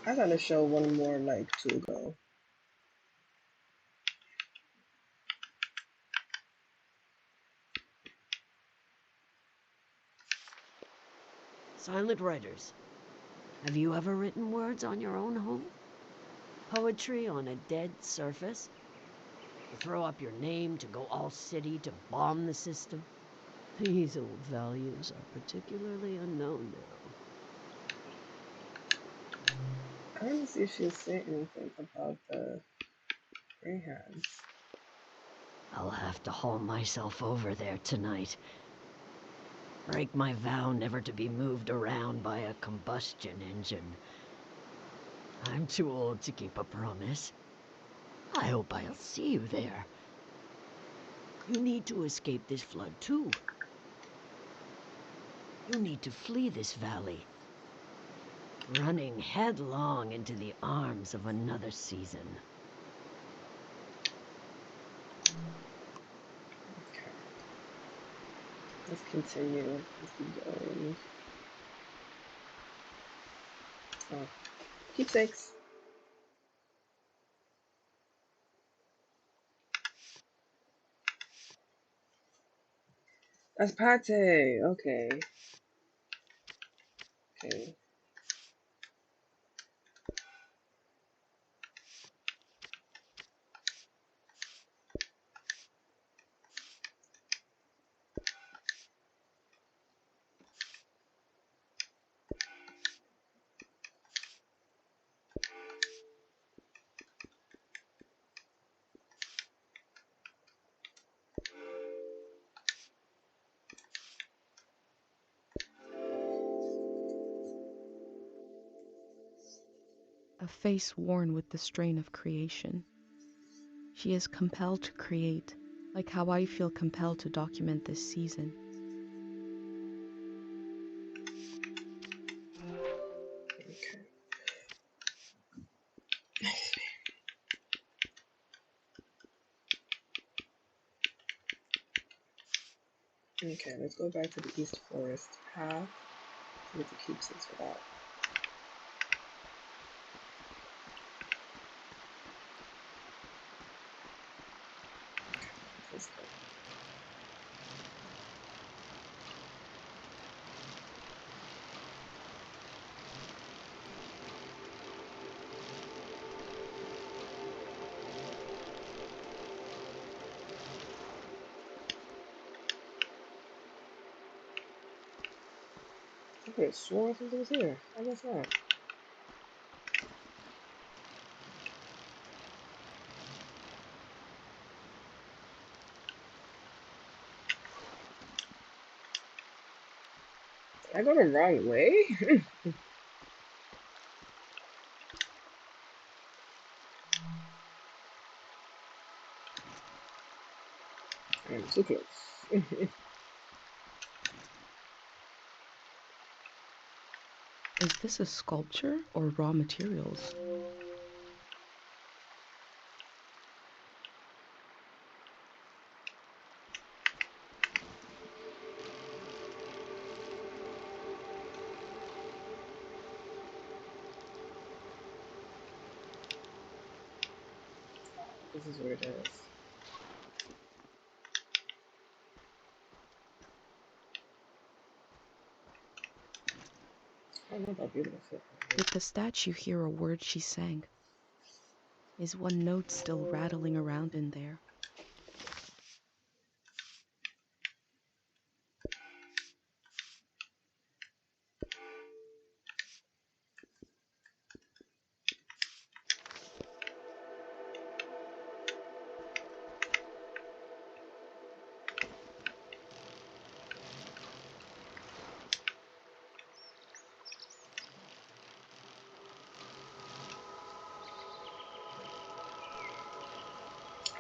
I got to show one more like to go. Silent writers, have you ever written words on your own home? Poetry on a dead surface? To throw up your name, to go all city, to bomb the system? These old values are particularly unknown now. I want to see if she'll say anything about the Greyhounds. I'll have to haul myself over there tonight. Break my vow never to be moved around by a combustion engine. I'm too old to keep a promise. I hope I'll see you there. You need to escape this flood too. You need to flee this valley, running headlong into the arms of another season. Okay. Let's continue. Let's keep going. Oh, keepsakes. That's pate. Okay. Okay. A face worn with the strain of creation. She is compelled to create, like how I feel compelled to document this season. Okay, let's go back to the East Forest path to get the keepsakes for that. Let's go. I could have sworn something was here. I guess not. Did I go the wrong way? I'm too close. Is this a sculpture or raw materials? This is what it is. I don't know about beautiful fit. Did the statue hear a word she sang? Is one note still rattling around in there?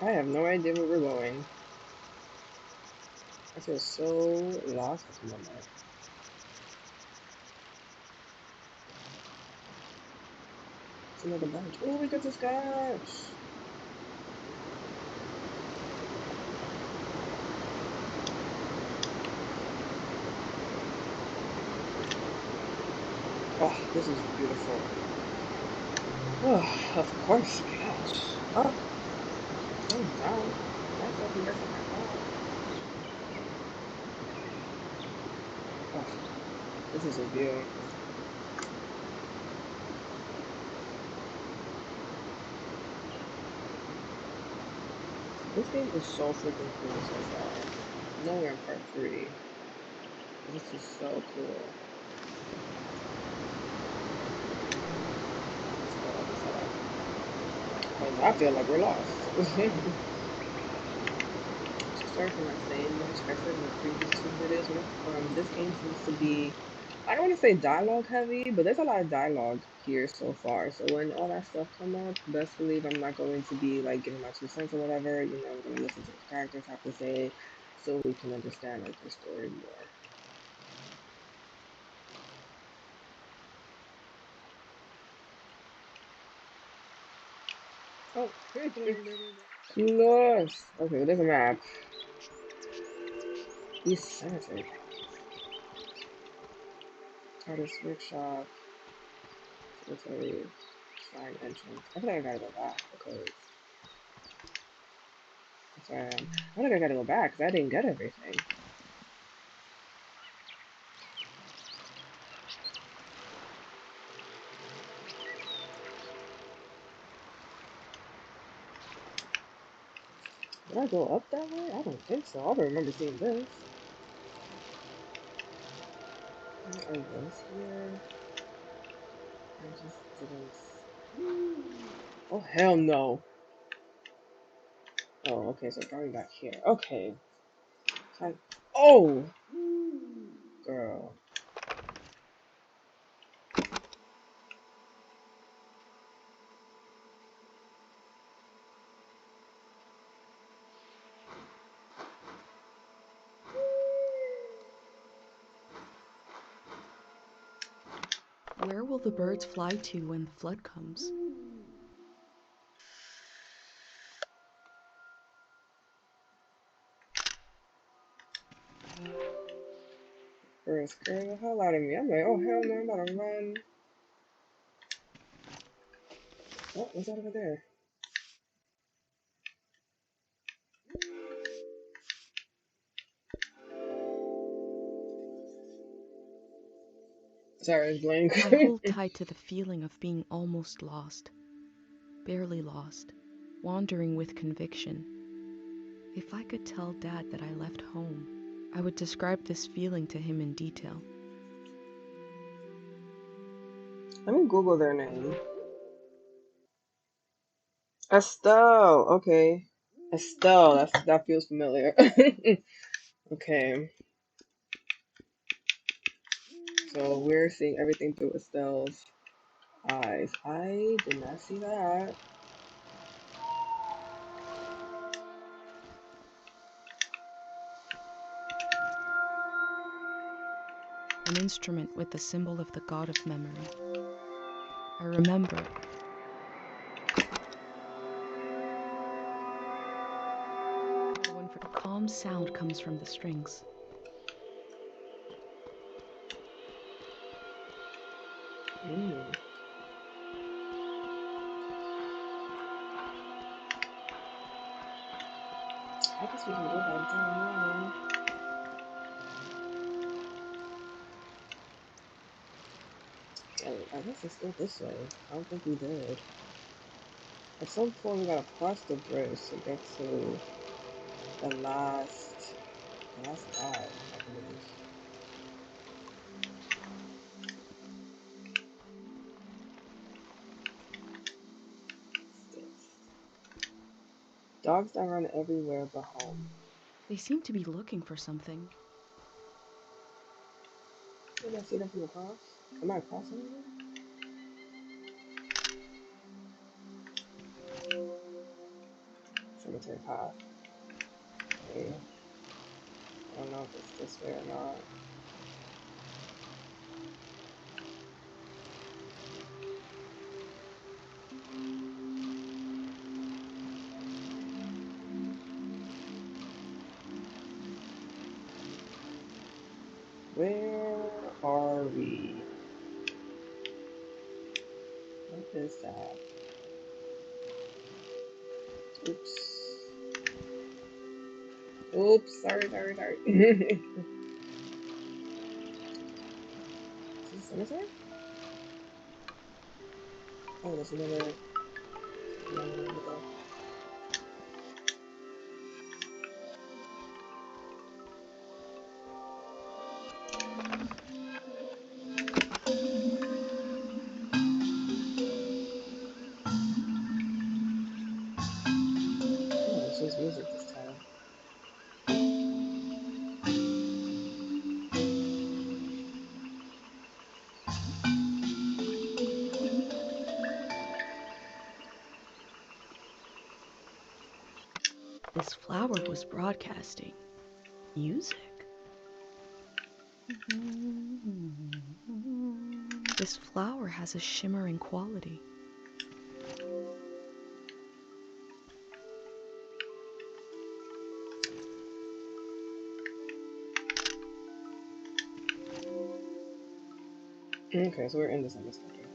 I have no idea where we're going. I feel so lost at the moment. It's another bunch. Oh, we got the scotch! Oh, this is beautiful. Oh, of course, scotch. Oh, I'm down. That's what we got from my mom. Oh, this is a view. This game is so freaking cool so far. I know we're in part 3. This is so cool. Because I feel like we're lost. Sorry for not saying much. I said in the previous two videos, this game seems to be, I don't want to say dialogue heavy, but there's a lot of dialogue here so far. So when all that stuff come up, best believe I'm not going to be like giving my 2 cents or whatever. You know, I'm going to listen to what the characters have to say so we can understand like the story more. Oh, close. Okay, there's a map. East Cemetery. Artist workshop. Cemetery. Shrine entrance. I feel like I gotta go back because. Sorry, I feel like I gotta go back because I didn't get everything. Did I go up that way? I don't think so. I don't remember seeing this. I was here. I just didn't. Oh, hell no. Oh, okay, so going back here. Okay. Oh! Girl. Where will the birds fly to when the flood comes? Girl scared the hell out of me. I'm like, oh, hell no, I'm about to run. Oh, what's that over there? Sorry, it's blank. I hold tight to the feeling of being almost lost, barely lost, wandering with conviction. If I could tell Dad that I left home, I would describe this feeling to him in detail. Let me Google their name. Estelle. Okay. Estelle. That feels familiar. Okay. So we're seeing everything through Estelle's eyes. I did not see that. An instrument with the symbol of the god of memory. I remember. When a calm sound comes from the strings. I guess we can go back down now. I guess it's still this way. I don't think we did. At some point we gotta cross the bridge to get to the last god, I believe. Dogs that run everywhere but home. They seem to be looking for something. Did I see them from across? Am I across anything? Cemetery path. Okay. I don't know if it's this way or not. Where are we? What is that? Oops. Oops, sorry. Is this a cemetery? Oh, there's another over there. Oh, it's just music this time. This flower was broadcasting music. This flower has a shimmering quality. Okay, so we're in the cemetery.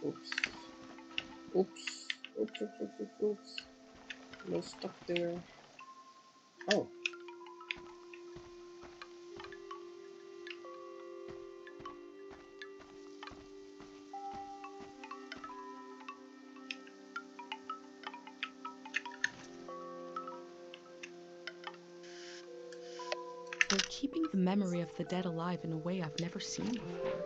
Oops. Oops. No stuck there. Oh. They're keeping the memory of the dead alive in a way I've never seen before.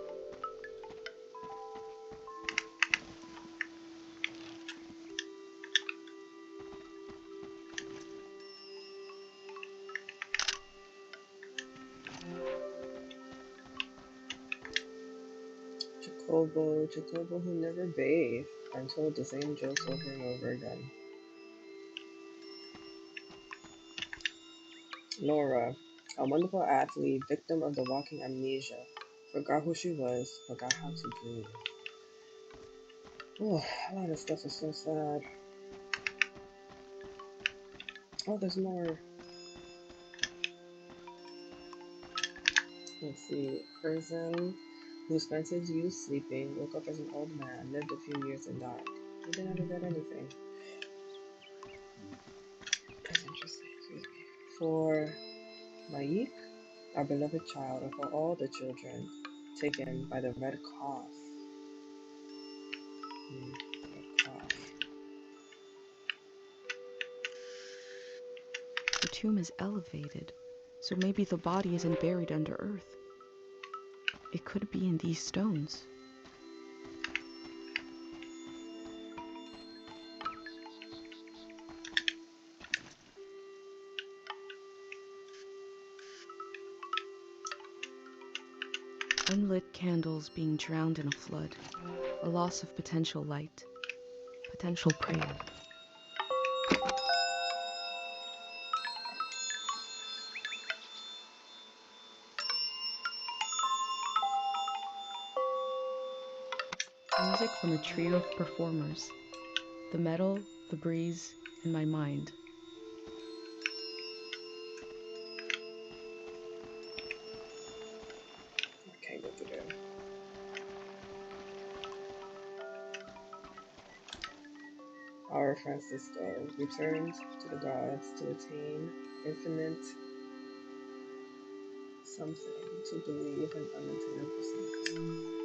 Jacobo who never bathed and told the same jokes over and over again. Laura, a wonderful athlete, victim of the walking amnesia, forgot who she was, forgot how to breathe. Oh, a lot of stuff is so sad. Oh, there's more. Let's see. Person who spent his youth sleeping, woke up as an old man, lived a few years and died. He didn't regret anything. That's interesting. Excuse me. For Maik, our beloved child, and for all the children taken by the Red Cross. Red Cross. The tomb is elevated, so maybe the body isn't buried under earth. It could be in these stones. Unlit candles being drowned in a flood, a loss of potential light, potential prayer. Music from a trio of performers, the metal, the breeze, and my mind. I can't get through there. Our Francisco returned to the gods to attain infinite something, to believe in unattainable something.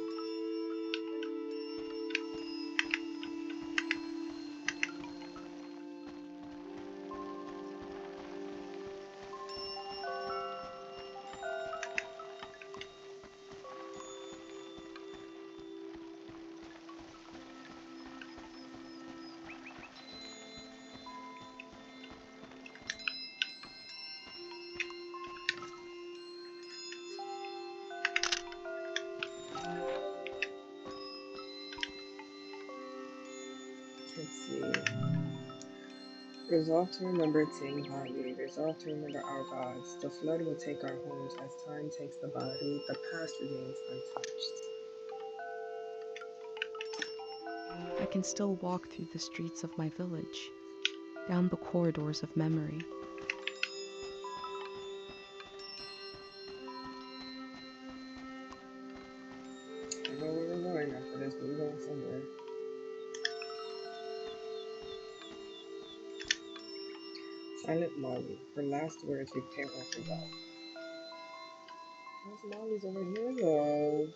Let's see. Resolve to remember Tieng Valley. Resolve to remember our gods. The flood will take our homes as time takes the body. The past remains untouched. I can still walk through the streets of my village, down the corridors of memory. I don't know where we're going after this, but we're going somewhere. Silent Molly. Her last words repair or forgot. Where's Molly's over here though?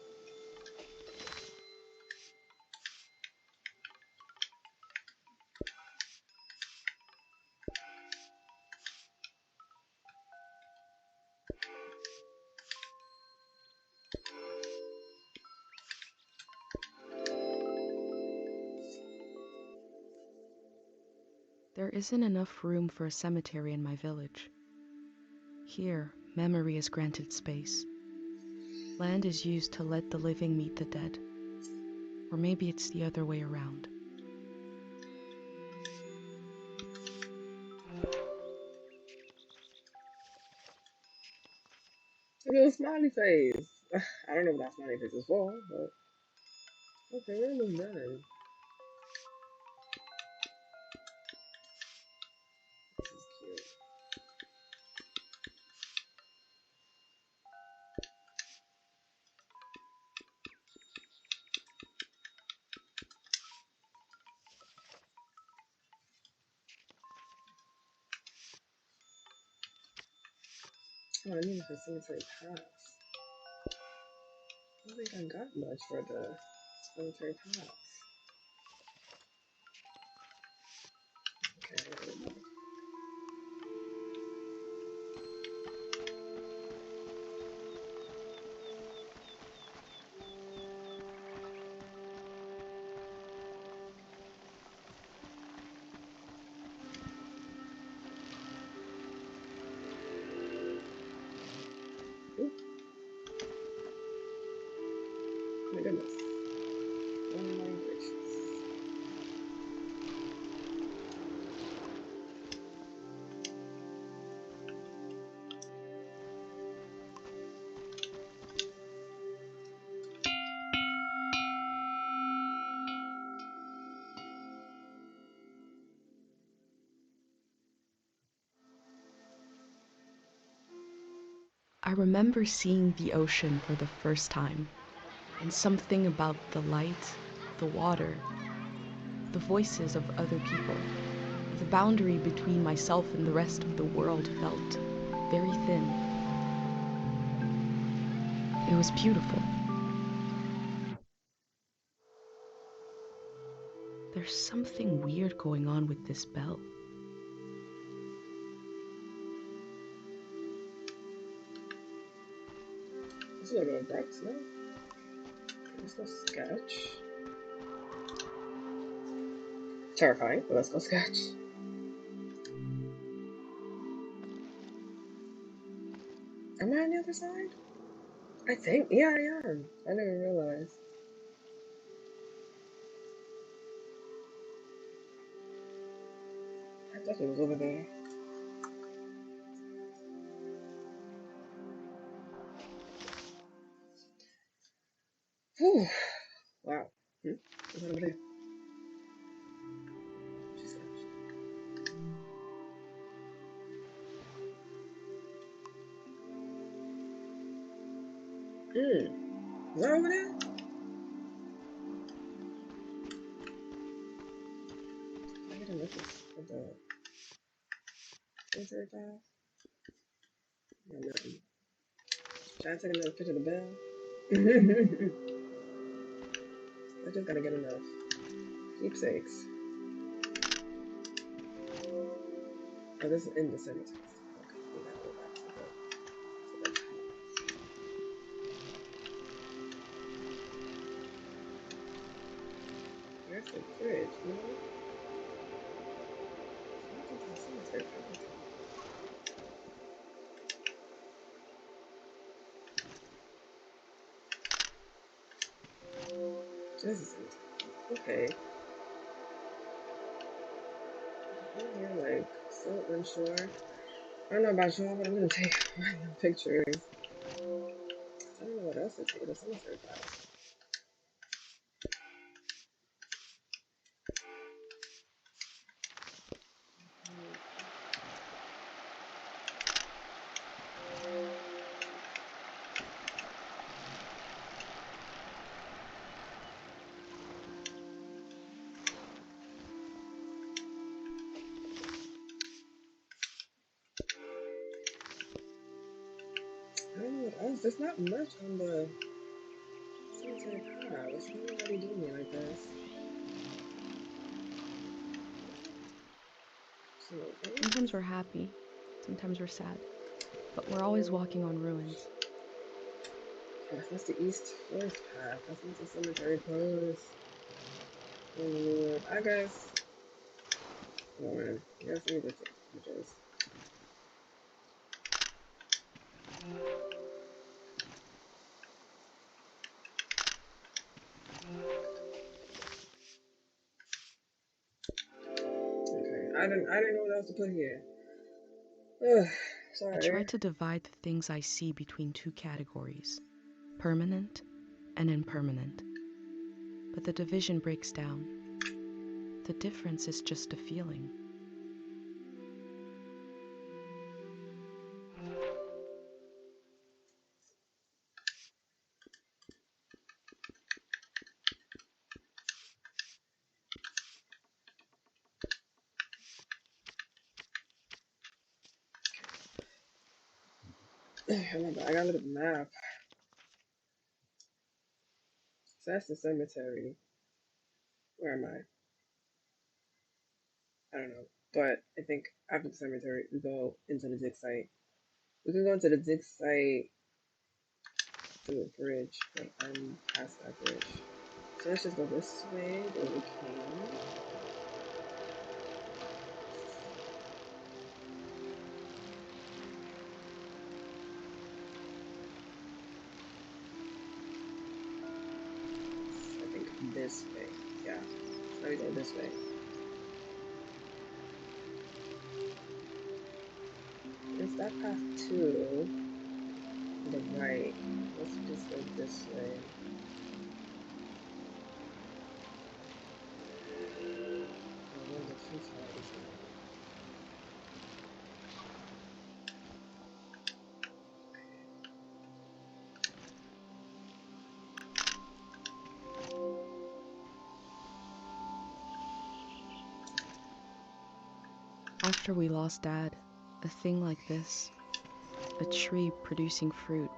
There isn't enough room for a cemetery in my village. Here, memory is granted space. Land is used to let the living meet the dead. Or maybe it's the other way around. Look at the smiley face. I don't know what that smiley face is for, but okay, we're almost done. This is cute. Oh, I need for cemetery pass. I don't think I got much for the cemetery pass. Okay, there we go. Oop, my goodness. Oh my gracious. I remember seeing the ocean for the first time, and something about the light, the water, the voices of other people, the boundary between myself and the rest of the world felt very thin. It was beautiful. There's something weird going on with this bell. It's a little bright, no? Let's go sketch. Terrifying, but let's go sketch. Am I on the other side? I think, yeah, I am. I didn't realize. I thought it was over there. Whew. Wow. What's that over there? Is that over there? I get a necklace of the military pass. No, nothing. Trying to take another picture of the bell. I just gotta get enough keepsakes. Oh, this is in the cemetery. Okay, we gotta go back to the house. Where's the bridge, you know? I think it's the cemetery. This is okay. I'm like so unsure. I don't know about you, but I'm gonna take random pictures. I don't know what else to take. The cemetery pass. I don't know what else. There's not much on the cemetery pass. I don't know why they do me like this. So, Sometimes we're happy, sometimes we're sad, but we're always walking on ruins. that's the East Forest path. That's not the cemetery close. Oh Lord. I guess. Oh man. I guess I need to take pictures. Okay. I didn't know what else to put here. Ugh, I sorry. try to divide the things I see between two categories, permanent and impermanent. But the division breaks down. The difference is just a feeling. Remember, I gotta look at the map. So that's the cemetery. Where am I? I don't know. But I think after the cemetery, we go into the dig site. We can go into the dig site to the bridge, but I'm past that bridge. So let's just go this way where we came. I think this way. Yeah. Let me go this way. There's that path too. To the right. Let's just go this way. Oh, there's a few times now. After we lost Dad, a thing like this, a tree producing fruit,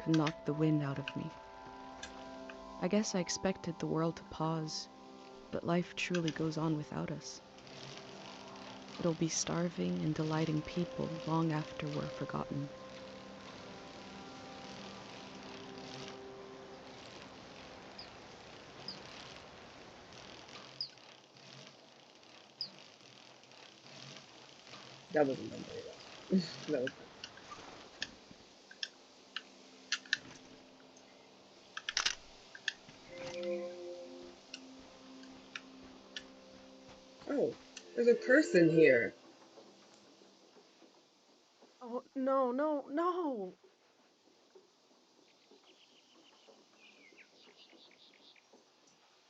could knock the wind out of me. I guess I expected the world to pause, but life truly goes on without us. It'll be starving and delighting people long after we're forgotten. That wasn't memory though. That was oh, there's a person here. Oh, no, no, no!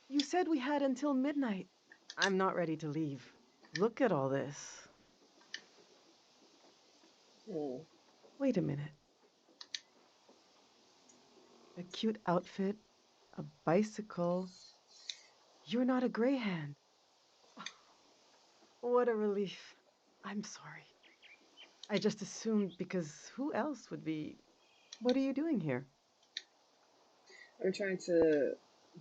You said we had until midnight. I'm not ready to leave. Look at all this. Oh, Wait a minute. A cute outfit, a bicycle. You're not a greyhound. What a relief. I'm sorry. I just assumed because who else would be... What are you doing here? I'm trying to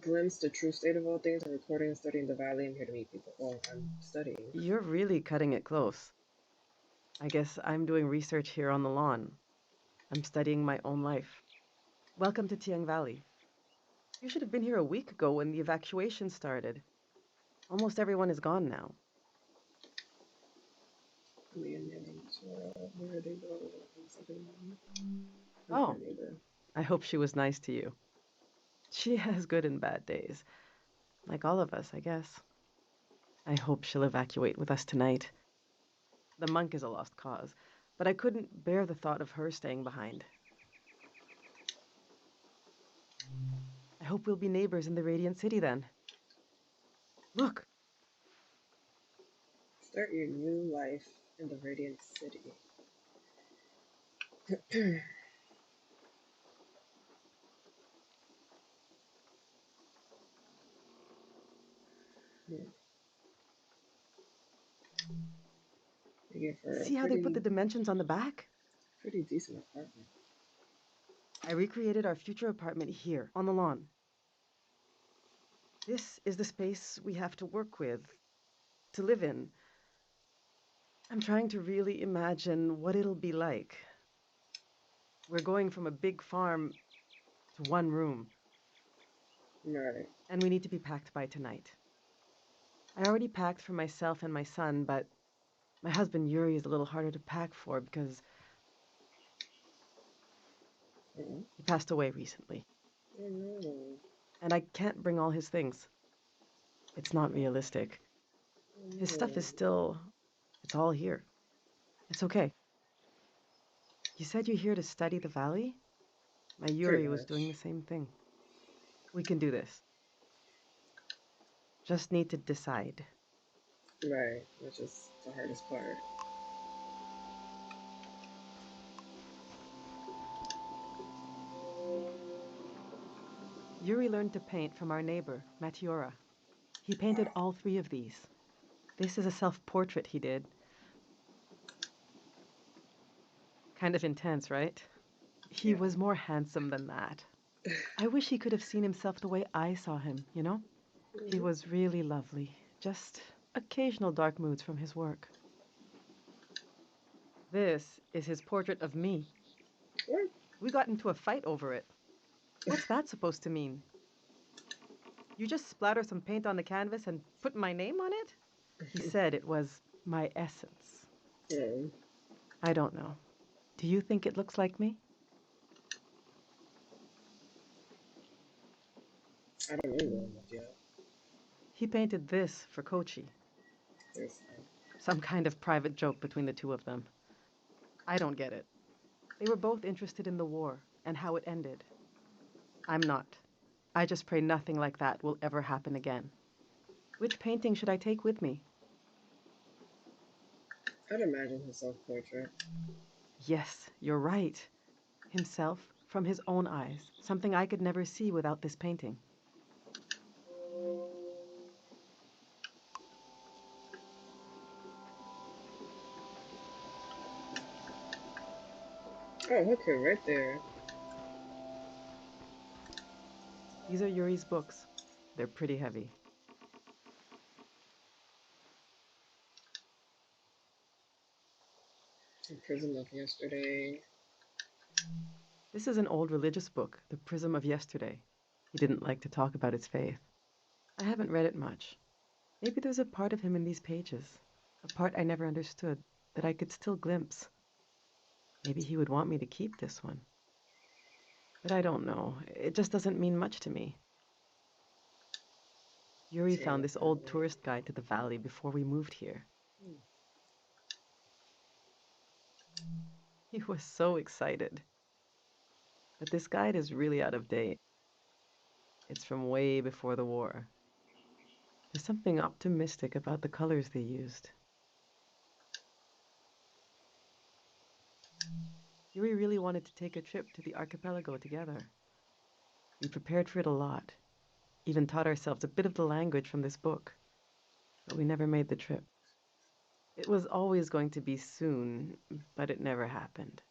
glimpse the true state of all things. I'm recording and studying the valley. I'm here to meet people. Well, I'm studying. You're really cutting it close. I guess I'm doing research here on the lawn. I'm studying my own life. Welcome to Tieng Valley. You should have been here a week ago when the evacuation started. Almost everyone is gone now. Where they go? Oh, I hope she was nice to you. She has good and bad days. Like all of us, I guess. I hope she'll evacuate with us tonight. The monk is a lost cause, but I couldn't bear the thought of her staying behind. I hope we'll be neighbors in the Radiant City then. Look! Start your new life in the Radiant City. See how they put the dimensions on the back? Pretty decent apartment. I recreated our future apartment here, on the lawn. This is the space we have to work with, to live in. I'm trying to really imagine what it'll be like. We're going from a big farm to one room. Right. And we need to be packed by tonight. I already packed for myself and my son, but my husband Yuri is a little harder to pack for because he passed away recently. Oh no. And I can't bring all his things. It's not realistic. His stuff is still... It's all here. It's okay. You said you're here to study the valley? My Yuri was doing the same thing. We can do this. Just need to decide. Right, which is the hardest part. Yuri learned to paint from our neighbor, Matiora. He painted all three of these. This is a self-portrait he did. Kind of intense, right? He was more handsome than that. I wish he could have seen himself the way I saw him, you know? He was really lovely. Just occasional dark moods from his work. This is his portrait of me. What? We got into a fight over it. What's that supposed to mean? You just splatter some paint on the canvas and put my name on it? He said it was my essence. I don't know. Do you think it looks like me? I don't know yet. He painted this for Kochi. Some kind of private joke between the two of them. I don't get it. They were both interested in the war and how it ended. I'm not. I just pray nothing like that will ever happen again. Which painting should I take with me? I'd imagine his self-portrait. Yes, you're right. Himself from his own eyes. Something I could never see without this painting. Oh, okay, right there. These are Yuri's books. They're pretty heavy. The Prism of Yesterday. This is an old religious book, The Prism of Yesterday. He didn't like to talk about his faith. I haven't read it much. Maybe there's a part of him in these pages. A part I never understood. that I could still glimpse. Maybe he would want me to keep this one. But I don't know. It just doesn't mean much to me. Yuri found Tieng this old Valley. tourist guide to the valley before we moved here. He was so excited. But this guide is really out of date. It's from way before the war. There's something optimistic about the colors they used. Yuri really wanted to take a trip to the archipelago together. We prepared for it a lot, even taught ourselves a bit of the language from this book, but we never made the trip. It was always going to be soon, but it never happened.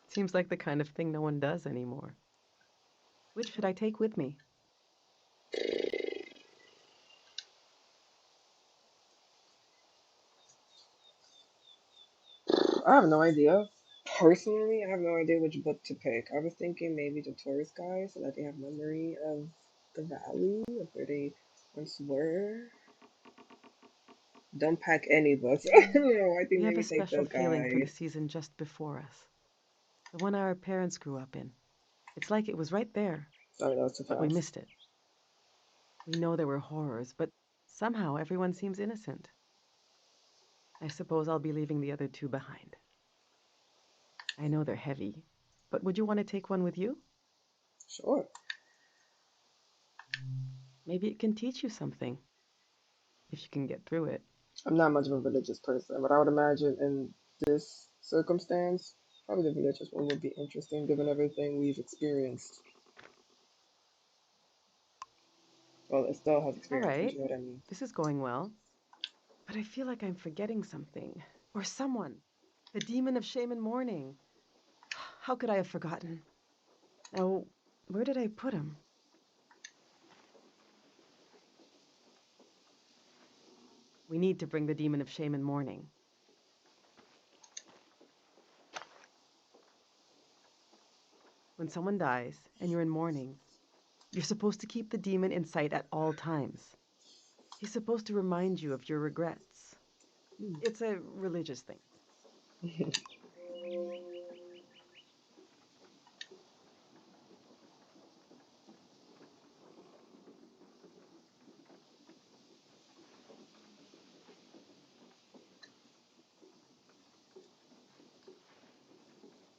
Seems like the kind of thing no one does anymore. Which should I take with me? I have no idea. Personally, I have no idea which book to pick. I was thinking maybe the tourist guide so that they have memory of the valley, of where they once were. Don't pack any books. I don't know. I think We have a maybe take special the feeling for the guide. season just before us, the one our parents grew up in. It's like it was right there, Sorry, that was too but we fast. missed it. We know there were horrors, but somehow everyone seems innocent. I suppose I'll be leaving the other two behind. I know they're heavy, but would you want to take one with you? Sure. Maybe it can teach you something, if you can get through it. I'm not much of a religious person, but I would imagine in this circumstance, probably the religious one would be interesting given everything we've experienced. Well, it still has All experienced, but right, you know what I mean. this is going well, but I feel like I'm forgetting something. Or someone. The demon of shame and mourning. How could I have forgotten? Now, where did I put him? We need to bring the demon of shame and mourning. When someone dies and you're in mourning, you're supposed to keep the demon in sight at all times. He's supposed to remind you of your regrets. It's a religious thing.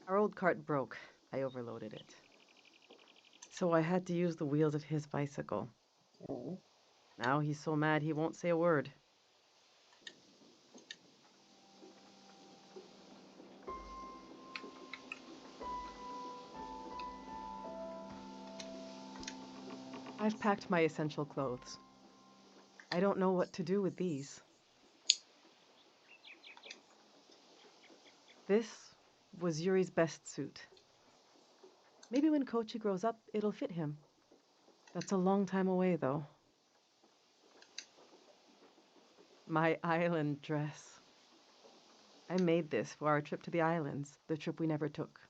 Our old cart broke. I overloaded it. So I had to use the wheels of his bicycle. Oh, Now he's so mad he won't say a word. I've packed my essential clothes. I don't know what to do with these. This was Yuri's best suit. Maybe when Kochi grows up, it'll fit him. That's a long time away, though. My island dress. I made this for our trip to the islands, the trip we never took.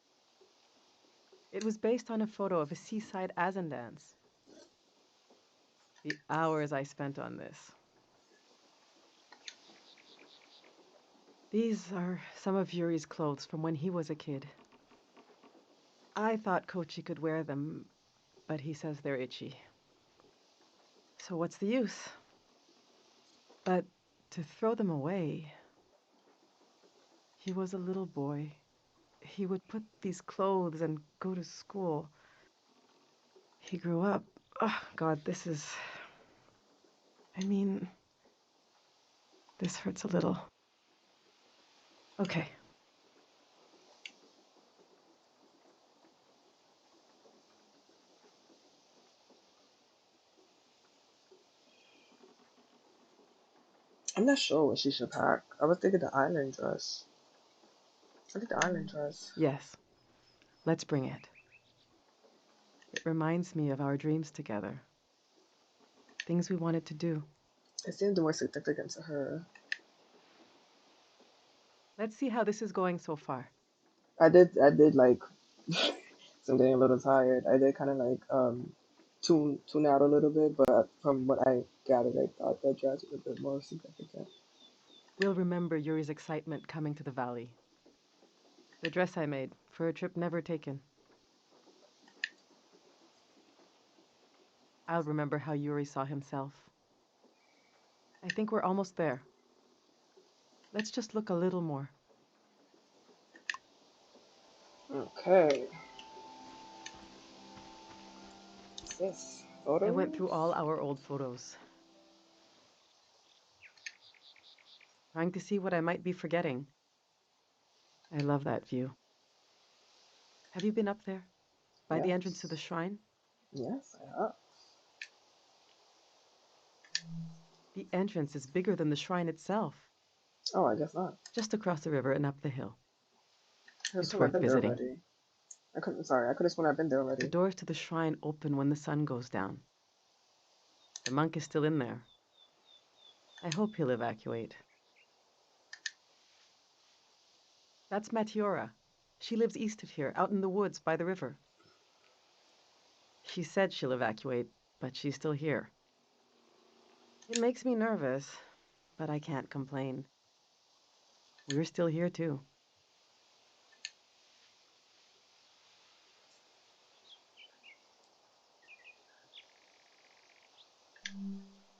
It was based on a photo of a seaside Azan dance. The hours I spent on this. These are some of Yuri's clothes from when he was a kid. I thought Kochi could wear them, but he says they're itchy. So what's the use? But to throw them away... He was a little boy. He would put these clothes and go to school. He grew up. Oh, God, this is... I mean, this hurts a little. Okay. I'm not sure what she should pack. I was thinking the island dress. I think the island dress. Yes, let's bring it. It reminds me of our dreams together. Things we wanted to do. It seemed more significant to her. Let's see how this is going so far. I did like. So I'm getting a little tired. I did kind of like tune out a little bit, but from what I gathered, I thought the dress was a bit more significant. We'll remember Yuri's excitement coming to the valley. The dress I made for a trip never taken. I'll remember how Yuri saw himself. I think we're almost there. Let's just look a little more. Okay. What's this? Photos? I went through all our old photos, trying to see what I might be forgetting. I love that view. Have you been up there? By the entrance to the shrine? Yes, I have. The entrance is bigger than the shrine itself. Oh, I guess not. Just across the river and up the hill. It's Worth I've been visiting. there already. I could have sworn I've been there already. The doors to the shrine open when the sun goes down. The monk is still in there. I hope he'll evacuate. That's Matiora. She lives east of here, out in the woods by the river. She said she'll evacuate, but she's still here. It makes me nervous, but I can't complain. We're still here, too.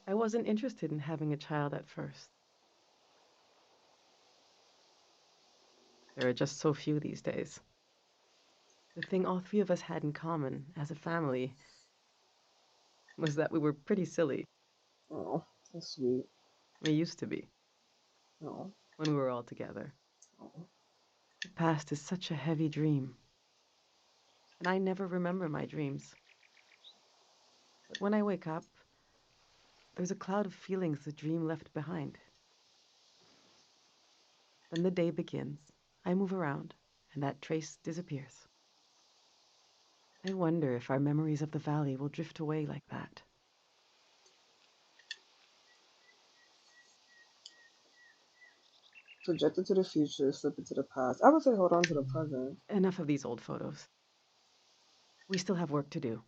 I wasn't interested in having a child at first. There are just so few these days. The thing all three of us had in common as a family was that we were pretty silly. Oh, that's sweet. We used to be. Oh. When we were all together. Oh. The past is such a heavy dream. And I never remember my dreams. But when I wake up, there's a cloud of feelings the dream left behind. Then the day begins. I move around, and that trace disappears. I wonder if our memories of the valley will drift away like that. Project it to the future, slip it to the past. I would say hold on to the present. Enough of these old photos. We still have work to do.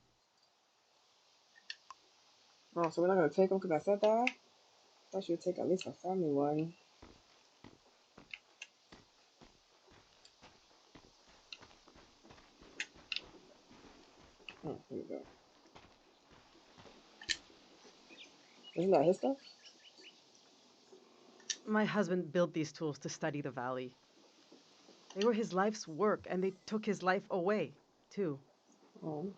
Oh, so we're not going to take them because I said that? I thought you would take at least a family one. Oh, here we go. Isn't that his stuff? My husband built these tools to study the valley. They were his life's work, and they took his life away, too. Oh.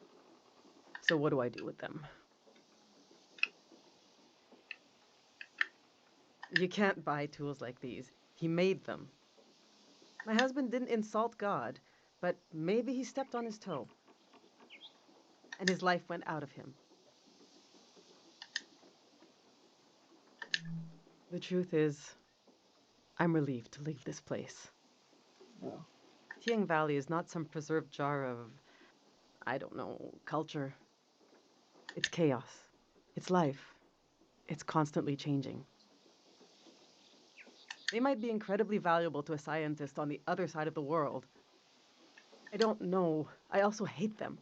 So what do I do with them? You can't buy tools like these. He made them. My husband didn't insult God, but maybe he stepped on his toe. And his life went out of him. The truth is, I'm relieved to leave this place. Oh. Tieng Valley is not some preserved jar of, I don't know, culture. It's chaos. It's life. It's constantly changing. They might be incredibly valuable to a scientist on the other side of the world. I don't know. I also hate them.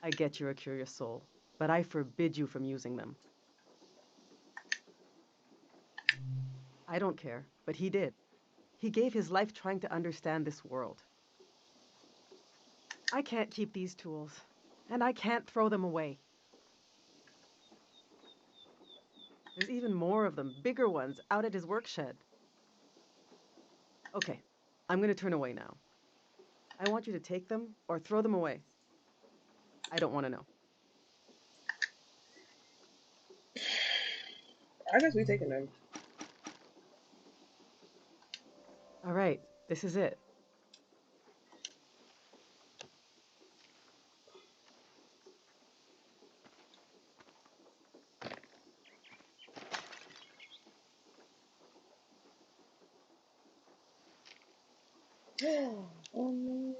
I get you're a curious soul, but I forbid you from using them. I don't care, but he did. He gave his life trying to understand this world. I can't keep these tools, and I can't throw them away. There's even more of them, bigger ones, out at his work shed. Okay, I'm going to turn away now. I want you to take them or throw them away. I don't want to know. I guess we taking them. All right, this is it. Oh no.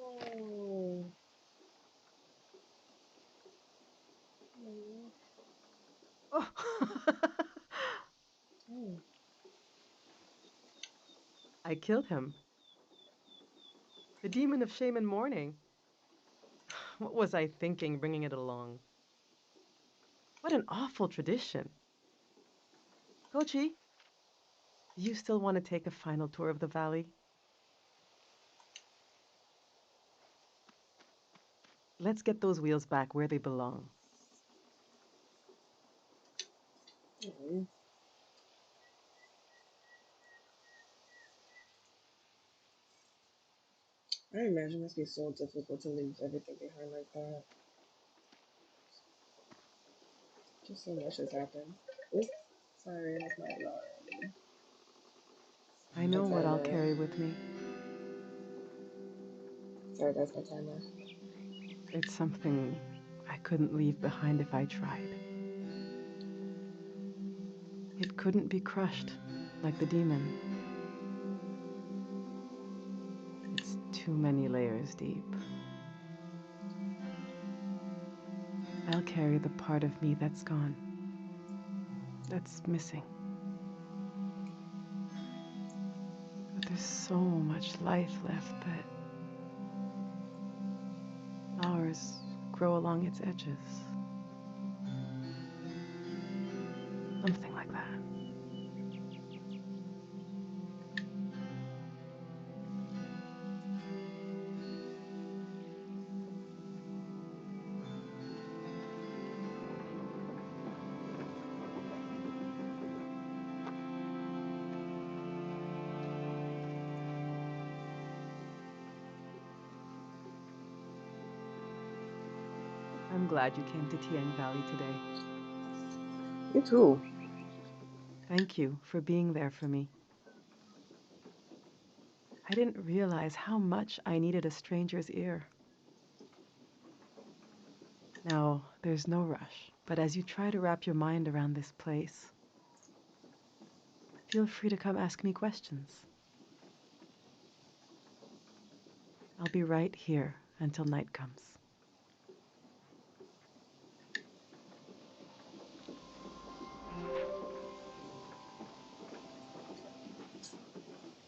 Oh. Oh. I killed him. The demon of shame and mourning. What was I thinking bringing it along? What an awful tradition. Kochi, Do you still want to take a final tour of the valley? Let's get those wheels back where they belong. Mhm. I imagine it must be so difficult to leave everything behind like that. Just so much has happened. Oops, sorry, that's my alarm. I My know what I'll timer. carry with me. Sorry, that's my timer. It's something I couldn't leave behind if I tried. It couldn't be crushed, like the demon. It's too many layers deep. I'll carry the part of me that's gone, that's missing. But there's so much life left that flowers grow along its edges. Something like that. I'm glad you came to Tieng Valley today. You too. Thank you for being there for me. I didn't realize how much I needed a stranger's ear. Now, there's no rush, but as you try to wrap your mind around this place, feel free to come ask me questions. I'll be right here until night comes.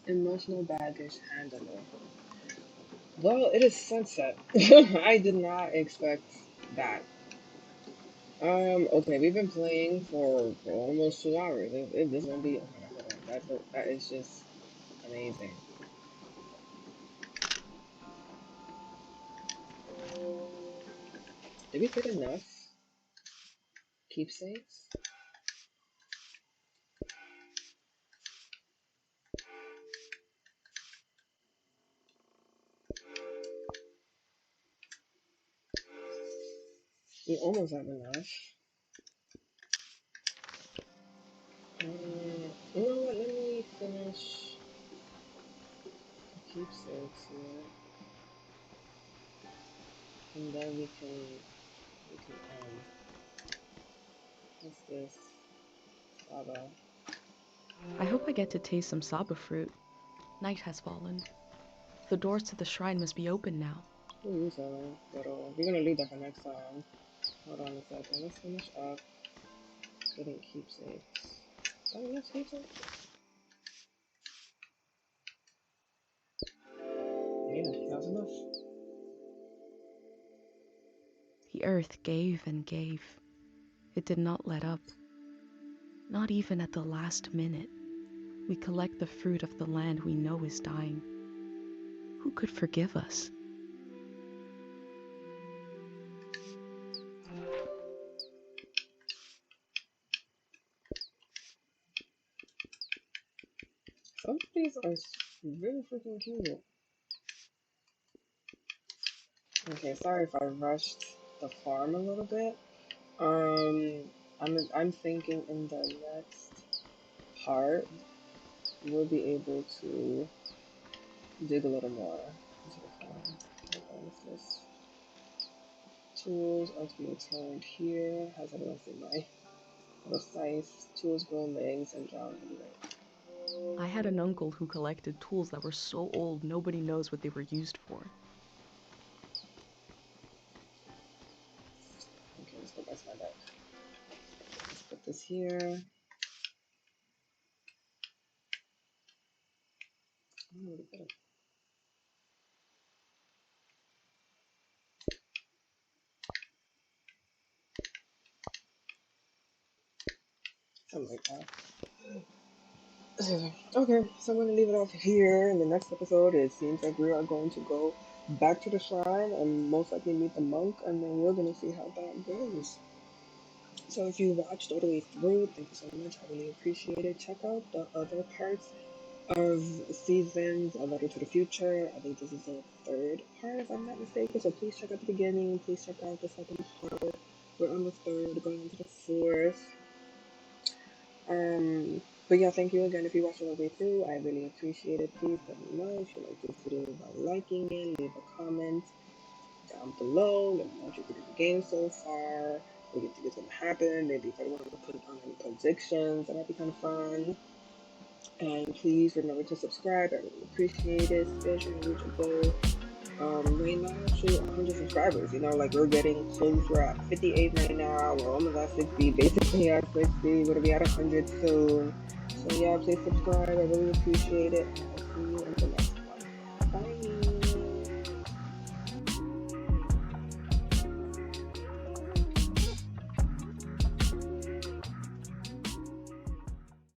Emotional baggage handler. Well, it is sunset. I did not expect that. Okay, we've been playing for almost 2 hours. This won't be. Oh my god, hold on. That is just amazing. Did we get enough keepsakes? We almost have enough. You know what? Let me finish the keepsakes here, and then we can what's this? Lava. I hope I get to taste some saba fruit. Night has fallen. The doors to the shrine must be open now. Who you telling? But we're gonna leave that for next time. Hold on a second. Let's finish up getting keepsakes. Oh, yes, keepsakes. Yeah, that was enough. The earth gave and gave. It did not let up. Not even at the last minute. We collect the fruit of the land we know is dying. Who could forgive us? Some of these are really freaking cute. Okay, sorry if I rushed the farm a little bit. I'm thinking in the next part we'll be able to dig a little more into the farm. Hold on, what's this? Tools are to be returned here. Has anyone seen my little scythe? Tools grow legs and drown in the I had an uncle who collected tools that were so old nobody knows what they were used for. Okay, let's go back to my deck. Let's put this here. Oh, something like that. Okay, so I'm going to leave it off here. In the next episode, it seems like we are going to go back to the shrine and most likely meet the monk, and then we're going to see how that goes. So if you watched all the way through, thank you so much. I really appreciate it. Check out the other parts of Seasons, A Letter to the Future. I think this is the third part, if I'm not mistaken. So please check out the beginning. Please check out the second part. We're on the third, going into the fourth. But yeah, thank you again if you watched all the way through. I really appreciate it. Please let me know if you like this video by liking it. Leave a comment down below. Let me know what you think of the game so far. What you think is going to happen. Maybe if I want to put on any predictions, that might be kind of fun. And please remember to subscribe. I really appreciate it. Still trying to reach a goal. Right now to 100 subscribers. You know, like we're getting close. We're at 58 right now. We're almost at 60. Basically at 60. We're gonna be at 100 soon. So yeah, please subscribe. I really appreciate it. And I'll see you in the next one. Bye.